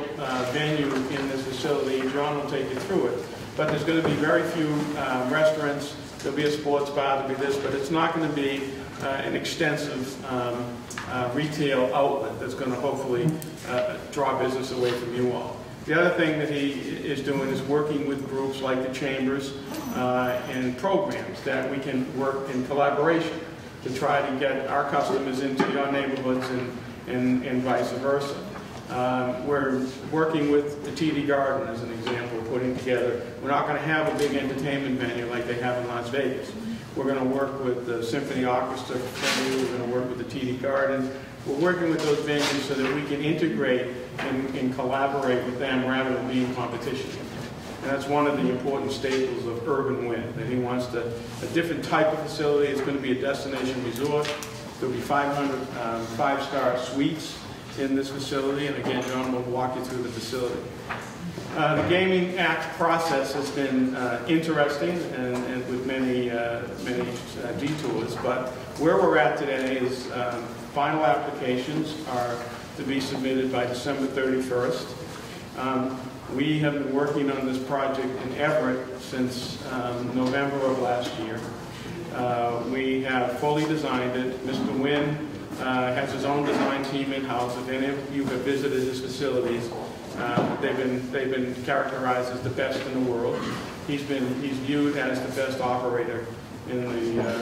venue in this facility. John will take you through it. But there's going to be very few restaurants. There'll be a sports bar, there'll be this, but it's not going to be an extensive retail outlet that's going to hopefully draw business away from you all. The other thing that he is doing is working with groups like the Chambers and programs that we can work in collaboration to try to get our customers into your neighborhoods and vice versa. We're working with the TD Garden as an example, putting together, we're not going to have a big entertainment venue like they have in Las Vegas. We're going to work with the Symphony Orchestra, we're going to work with the TD Garden. We're working with those venues so that we can integrate and collaborate with them rather than be in competition. And that's one of the important staples of urban Wynn, that he wants a different type of facility. It's going to be a destination resort. There'll be 500 five-star suites in this facility, and again, John will walk you through the facility. The Gaming Act process has been interesting and with many detours, but where we're at today is final applications are to be submitted by December 31st. We have been working on this project in Everett since November of last year. We have fully designed it. Mr. Wynn has his own design team in-house. If any of you have visited his facilities, they've been characterized as the best in the world. He's viewed as the best operator in the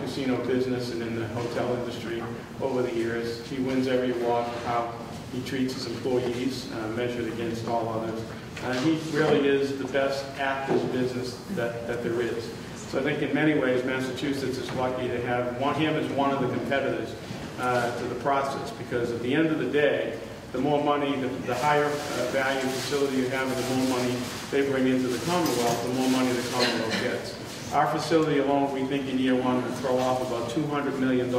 casino business and in the hotel industry over the years. He wins every award for how he treats his employees, measured against all others. He really is the best at this business that there is. So I think in many ways Massachusetts is lucky to have him as one of the competitors to the process, because at the end of the day, the more money, the higher value facility you have and the more money they bring into the Commonwealth, the more money the Commonwealth gets. Our facility alone, we think in year one, will throw off about $200 million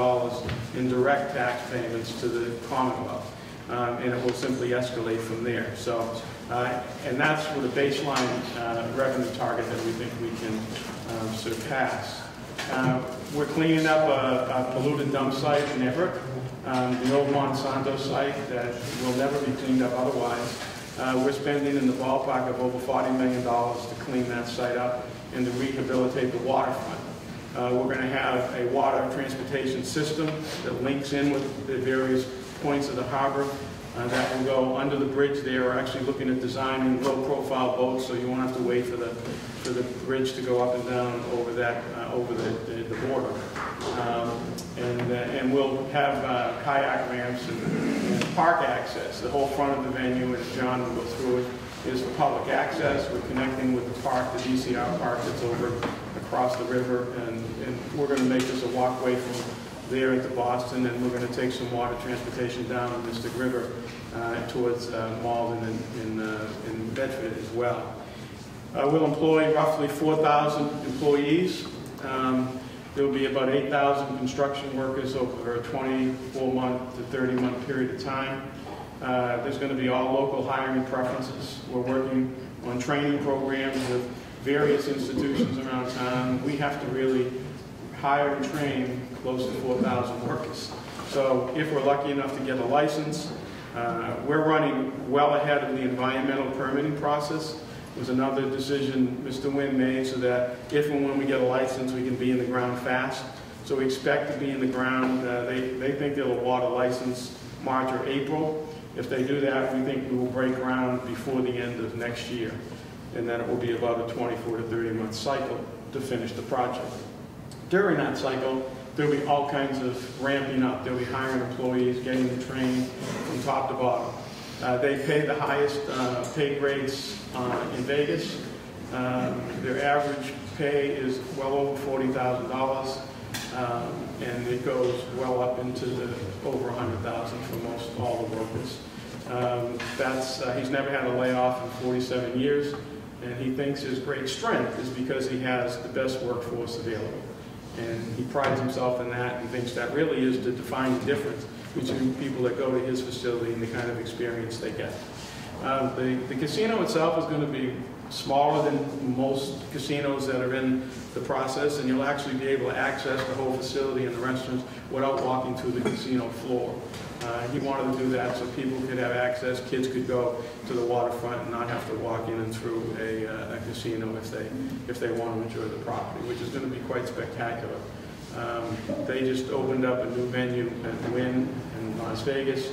in direct tax payments to the Commonwealth. And it will simply escalate from there. So, and that's with a baseline revenue target that we think we can surpass. We're cleaning up a polluted dump site in Everett. The old Monsanto site that will never be cleaned up otherwise. We're spending in the ballpark of over $40 million to clean that site up and to rehabilitate the waterfront. We're going to have a water transportation system that links in with the various points of the harbor that will go under the bridge there. We're actually looking at designing low-profile boats, so you won't have to wait for the bridge to go up and down over that over the border. And we'll have kayak ramps and park access. The whole front of the venue, and John will go through it, is for public access. We're connecting with the park, the DCR park that's over across the river, and we're going to make this a walkway from there into Boston, and we're going to take some water transportation down the Mystic River towards Malden and Bedford as well. We'll employ roughly 4,000 employees. There will be about 8,000 construction workers over a 24-month to 30-month period of time. There's going to be all local hiring preferences. We're working on training programs with various institutions around town. We have to really hire and train close to 4,000 workers. So if we're lucky enough to get a license, we're running well ahead of the environmental permitting process. It was another decision Mr. Wynn made so that if and when we get a license, we can be in the ground fast. So we expect to be in the ground. They think they'll award a license March or April. If they do that, we think we will break ground before the end of next year. And then it will be about a 24 to 30-month cycle to finish the project. During that cycle, there'll be all kinds of ramping up. They'll be hiring employees, getting them trained from top to bottom. They pay the highest pay grades in Vegas. Their average pay is well over $40,000, and it goes well up into the over $100,000 for most all the workers. He's never had a layoff in 47 years, and he thinks his great strength is because he has the best workforce available. And he prides himself in that and thinks that really is the defining difference between people that go to his facility and the kind of experience they get. The casino itself is going to be smaller than most casinos that are in the process, and you'll actually be able to access the whole facility and the restaurants without walking to the casino floor. He wanted to do that so people could have access, kids could go to the waterfront and not have to walk in and through a casino if they want to enjoy the property, which is going to be quite spectacular. They just opened up a new venue at Wynn in Las Vegas,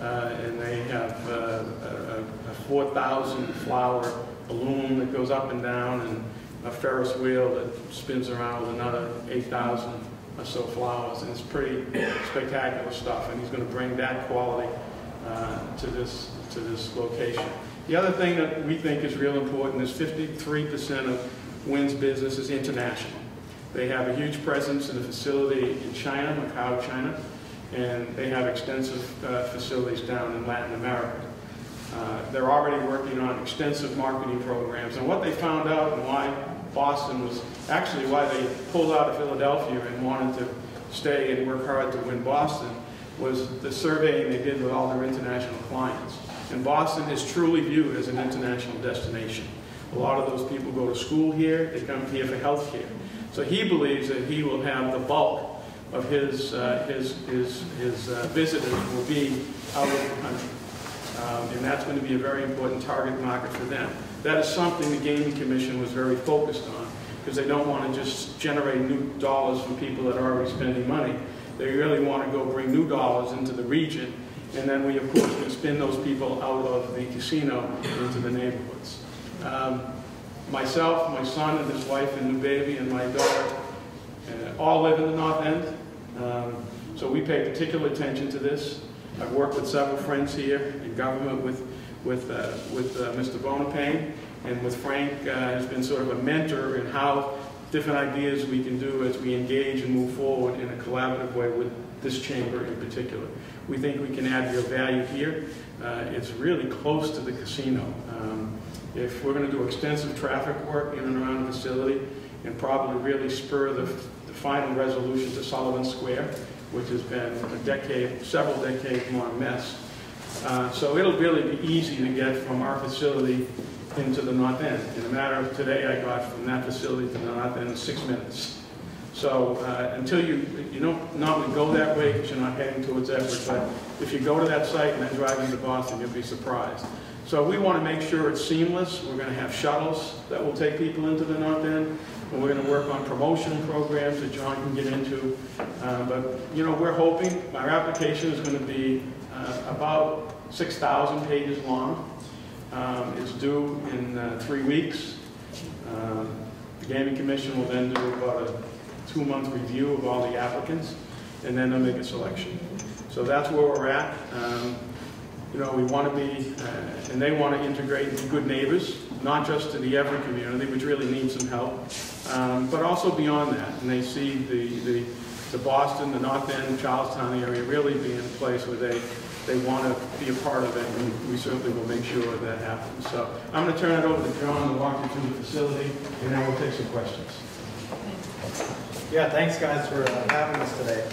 and they have a 4,000 flower balloon that goes up and down, and a Ferris wheel that spins around with another 8,000 or so flowers, and it's pretty spectacular stuff. And he's going to bring that quality to this location. The other thing that we think is real important is 53% of Wynn's business is international. They have a huge presence in a facility in China, Macau, China, and they have extensive facilities down in Latin America. They're already working on extensive marketing programs, and what they found out and why Boston was actually why they pulled out of Philadelphia and wanted to stay and work hard to win Boston was the surveying they did with all their international clients. And Boston is truly viewed as an international destination. A lot of those people go to school here, they come here for health care. So he believes that he will have the bulk of his visitors will be out of the country. And that's going to be a very important target market for them. That is something the Gaming Commission was very focused on, because they don't want to just generate new dollars from people that are already spending money. They really want to go bring new dollars into the region, and then we, of course, can spin those people out of the casino into the neighborhoods. Myself, my son and his wife and new baby and my daughter all live in the North End, so we pay particular attention to this. I've worked with several friends here in government with Mr. Bonapane, and with Frank has been sort of a mentor in how different ideas we can do as we engage and move forward in a collaborative way with this chamber in particular. We think we can add real value here. It's really close to the casino. If we're going to do extensive traffic work in and around the facility and probably really spur the final resolution to Sullivan Square, which has been a decade, several decades long mess. So it'll really be easy to get from our facility into the North End. In a matter of today, I got from that facility to the North End in 6 minutes. So until you don't normally go that way because you're not heading towards Everett, but if you go to that site and then drive into Boston, you'll be surprised. So we want to make sure it's seamless. We're going to have shuttles that will take people into the North End, and we're going to work on promotion programs that John can get into. But we're hoping our application is going to be about 6,000 pages long. It's due in 3 weeks. The Gaming Commission will then do about a 2-month review of all the applicants, and then they'll make a selection. So that's where we're at. We want to be, and they want to integrate good neighbors, not just to the Everett community, which really needs some help, but also beyond that. And they see the Boston, the North End, Charlestown area really being a place where they want to be a part of it, and we certainly will make sure that happens. So I'm going to turn it over to John to walk you through the facility, and then we'll take some questions. Yeah, thanks guys for having us today.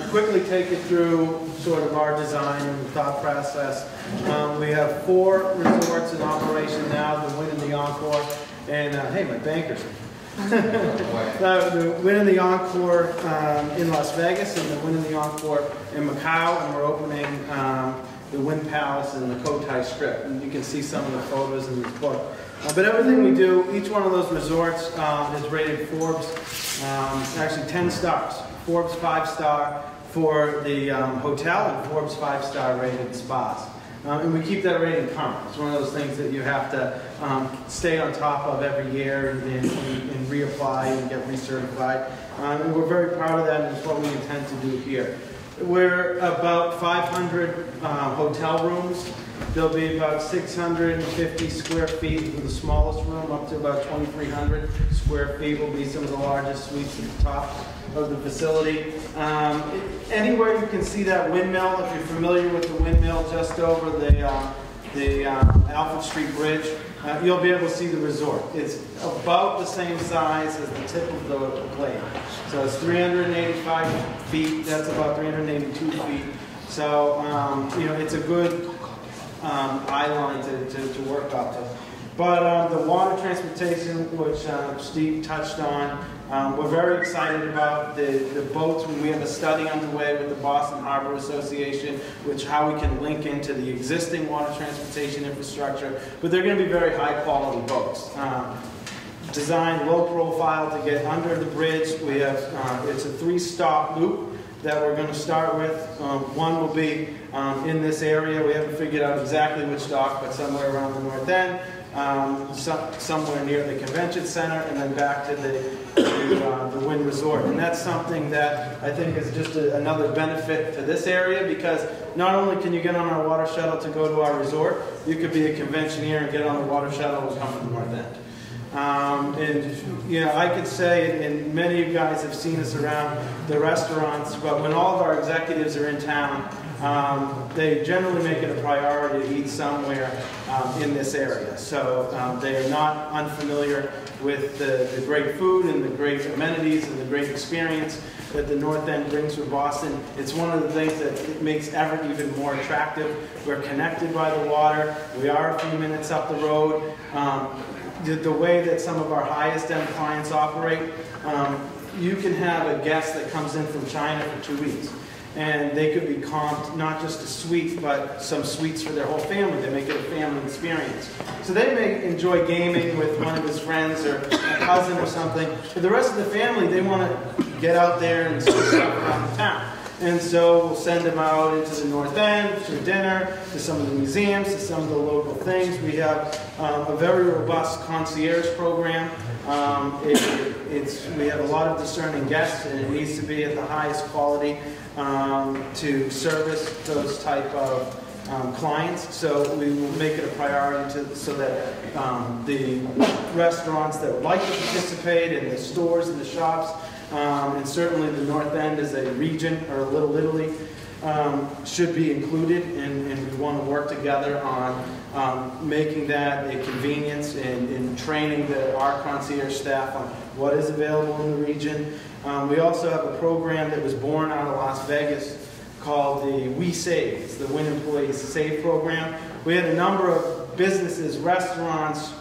Quickly take you through sort of our design and thought process. We have 4 resorts in operation now, the Wynn and the Encore, and hey, my bankers. The Wynn and the Encore in Las Vegas and the Wynn and the Encore in Macau, and we're opening the Wynn Palace in the Cotai Strip. And you can see some of the photos in this book. But everything we do, each one of those resorts is rated Forbes, actually 10 stars. Forbes 5-star for the hotel and Forbes 5-star rated spas. And we keep that rating current. It's one of those things that you have to stay on top of every year and reapply and get recertified. And we're very proud of that, and it's what we intend to do here. We're about 500 hotel rooms. There'll be about 650 square feet with the smallest room, up to about 2,300 square feet will be some of the largest suites at the top of the facility. Anywhere you can see that windmill, if you're familiar with the windmill just over the Alfred Street Bridge, you'll be able to see the resort. It's about the same size as the tip of the plane. So it's 385 feet, that's about 382 feet. So, it's a good eye line to work up to. But the water transportation, which Steve touched on, we're very excited about the boats. We have a study underway with the Boston Harbor Association, how we can link into the existing water transportation infrastructure. But they're going to be very high quality boats. Designed low profile to get under the bridge. We have, it's a 3-stop loop that we're going to start with. One will be in this area. We haven't figured out exactly which dock, but somewhere around the North End. Somewhere near the convention center, and then back to the Wynn Resort. And that's something that I think is just another benefit to this area, because not only can you get on our water shuttle to go to our resort, you could be a conventioneer and get on the water shuttle and come to the North End. I could say, and many of you guys have seen us around the restaurants, but when all of our executives are in town, they generally make it a priority to eat somewhere in this area. So they are not unfamiliar with the great food and the great amenities and the great experience that the North End brings for Boston. It's one of the things that makes Everett even more attractive. We're connected by the water. We are a few minutes up the road. The way that some of our highest end clients operate, you can have a guest that comes in from China for 2 weeks. And they could be comped not just a suite, but some suites for their whole family. They make it a family experience. So they may enjoy gaming with one of his friends or a cousin or something. But the rest of the family, they want to get out there and see stuff around the town. And so we'll send them out into the North End to dinner, to some of the museums, to some of the local things. We have a very robust concierge program. We have a lot of discerning guests, and it needs to be at the highest quality to service those type of clients. So we will make it a priority so that the restaurants that would like to participate, and the stores and the shops, and certainly the North End as a region, or a Little Italy, should be included, and we want to work together on making that a convenience and training our concierge staff on what is available in the region. We also have a program that was born out of Las Vegas called the We Save. It's the Wynn Employees Save program. We had a number of businesses, restaurants,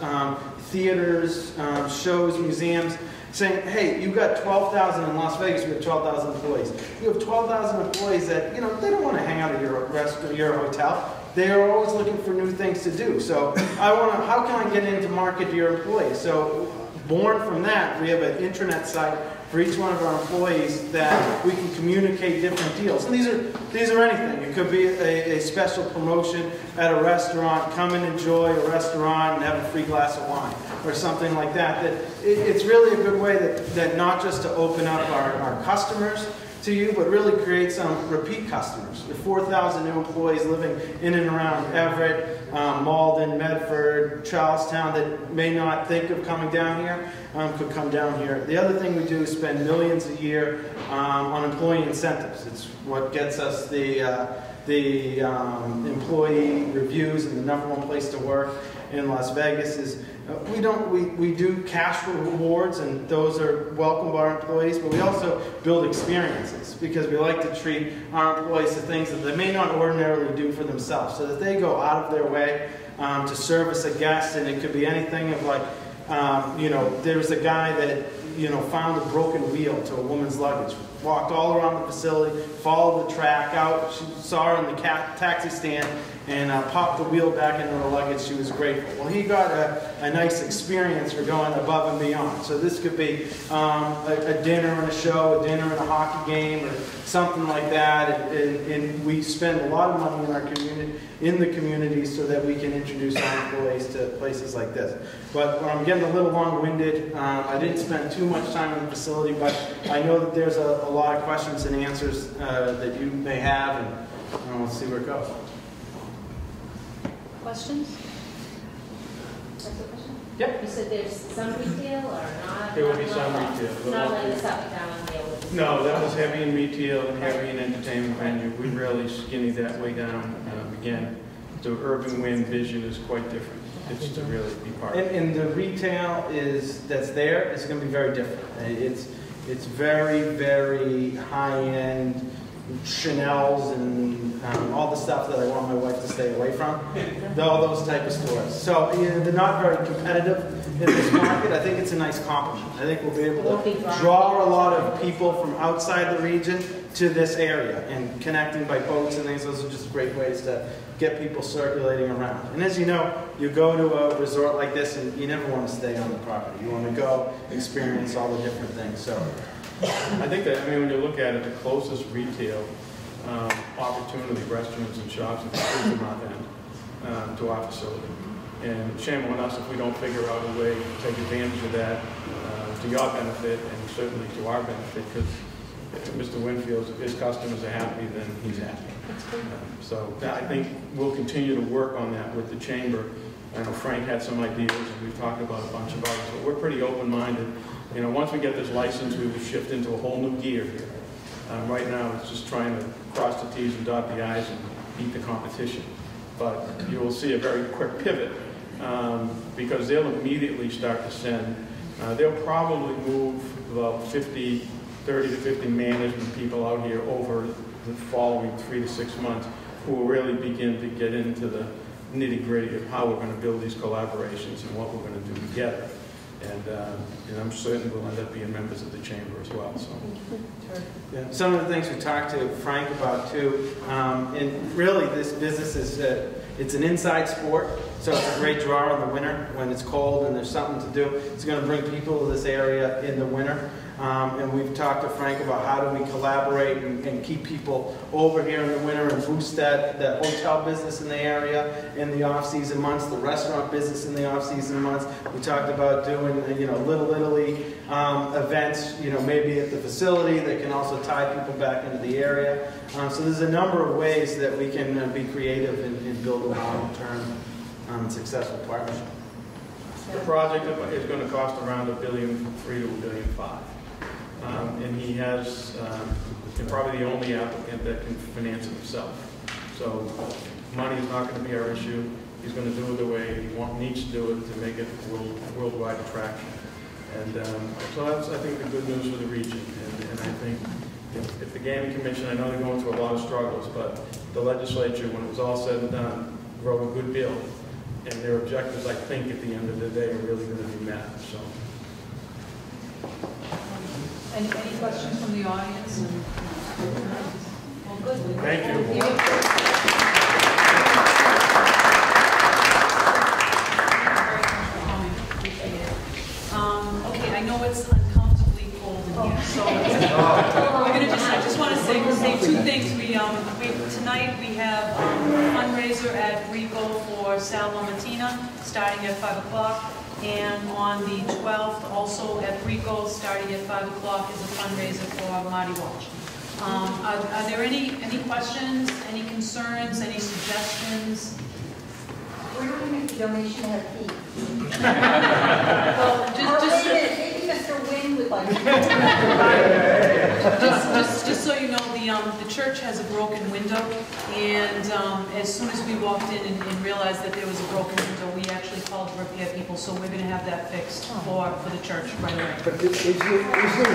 theaters, shows, museums, saying, hey, you've got 12,000 in Las Vegas, we have 12,000 employees. You have 12,000 employees that, you know, they don't want to hang out at your restaurant, your hotel. They are always looking for new things to do. So how can I get in to market to your employees? So born from that, we have an intranet site for each one of our employees that we can communicate different deals. And these are anything. It could be a special promotion at a restaurant, come and enjoy a restaurant and have a free glass of wine, or something like that. It's really a good way that not just to open up our customers to you, but really create some repeat customers. There are 4,000 new employees living in and around Everett, Malden, Medford, Charlestown that may not think of coming down here, could come down here. The other thing we do is spend millions a year on employee incentives. It's what gets us the employee reviews, and the #1 place to work in Las Vegas is we do cash rewards, and those are welcome by our employees, but we also build experiences because we like to treat our employees to things that they may not ordinarily do for themselves, so that they go out of their way to service a guest. And it could be anything of like, you know, there was a guy that, you know, found a broken wheel to a woman's luggage, walked all around the facility, followed the track out, she saw her in the taxi stand, and popped the wheel back into the luggage. She was grateful. Well, he got a nice experience for going above and beyond. So this could be a dinner and a show, a dinner and a hockey game, or something like that. And we spend a lot of money in our community, in the community, so that we can introduce our employees to places like this. But I'm getting a little long-winded. I didn't spend too much time in the facility, but I know that there's a lot of questions and answers that you may have, and we'll see where it goes. Questions? That's a question? Yep. You said there's some retail or not? There will be some retail. Not like the South Carolina deal with. No, that was heavy in retail and heavy in entertainment venue. We really skinny that way down. Again, the urban Wynn vision is quite different. It's to really be part of it. And the retail that's there is going to be very different. It's very, very high-end Chanel's and all the stuff that I want my wife to stay away from. All those type of stores. So they're not very competitive in this market. I think it's a nice complement. I think we'll be able to draw a lot of people from outside the region to this area, and connecting by boats and things. Those are just great ways to get people circulating around. And as you know, you go to a resort like this and you never want to stay on the property. You want to go experience all the different things. So I think that, I mean, when you look at it, the closest retail opportunity, restaurants and shops, is the North End to our facility. And shame on us if we don't figure out a way to take advantage of that to your benefit and certainly to our benefit, because if Mr. Winfield, if his customers are happy, then he's happy. So I think we'll continue to work on that with the chamber. I know Frank had some ideas, and we've talked about a bunch of others, but we're pretty open-minded. You know, once we get this license, we will shift into a whole new gear here. Right now, it's just trying to cross the T's and dot the I's and beat the competition. But you will see a very quick pivot because they'll immediately start to send. They'll probably move about 30 to 50 management people out here over the following 3 to 6 months who will really begin to get into the nitty-gritty of how we're going to build these collaborations and what we're going to do together. And I'm certain we'll end up being members of the chamber as well. So, yeah. Some of the things we talked to Frank about too, and really this business is it's an inside sport, so it's a great draw in the winter when it's cold and there's something to do. It's going to bring people to this area in the winter. And we've talked to Frank about how do we collaborate and keep people over here in the winter and boost that hotel business in the area in the off-season months, the restaurant business in the off-season months. We talked about doing, Little Italy events, maybe at the facility that can also tie people back into the area. So there's a number of ways that we can be creative and build a long-term successful partnership. The project is going to cost around $1.3 billion to $1.5 billion. And he has probably the only applicant that can finance it himself. So money is not going to be our issue. He's going to do it the way he needs to do it to make it a worldwide attraction. And so that's, I think, the good news for the region. And I think if the Gaming Commission, I know they're going through a lot of struggles, but the legislature, when it was all said and done, wrote a good bill. And their objectives, I think, at the end of the day, are really going to be met. So. Any questions from the audience? Well, good. Thank you. Okay, I know it's uncomfortably cold in here, so we're gonna I just want to say two things. Tonight we have a fundraiser at Rico for Sal Lomatina, starting at 5 o'clock. And on the 12th, also at Rico, starting at 5 o'clock, is a fundraiser for Marty Walsh. Are there any questions, any concerns, any suggestions? We're not going to make the donation at feet. Well, maybe Mr. Wynn would like to. Just so you know, the church has a broken window, and as soon as we walked in and realized that there was a broken window, we actually called repair people, so we're going to have that fixed for the church right away. But is there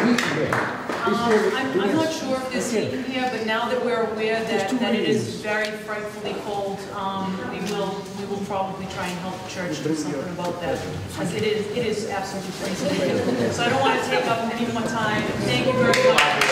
heat here? I'm not sure if there's heat in here, but now that we're aware that it is very frightfully cold, we will probably try and help the church do something about that, because it is absolutely freezing here. So I don't want to take up any more time. Thank you very much.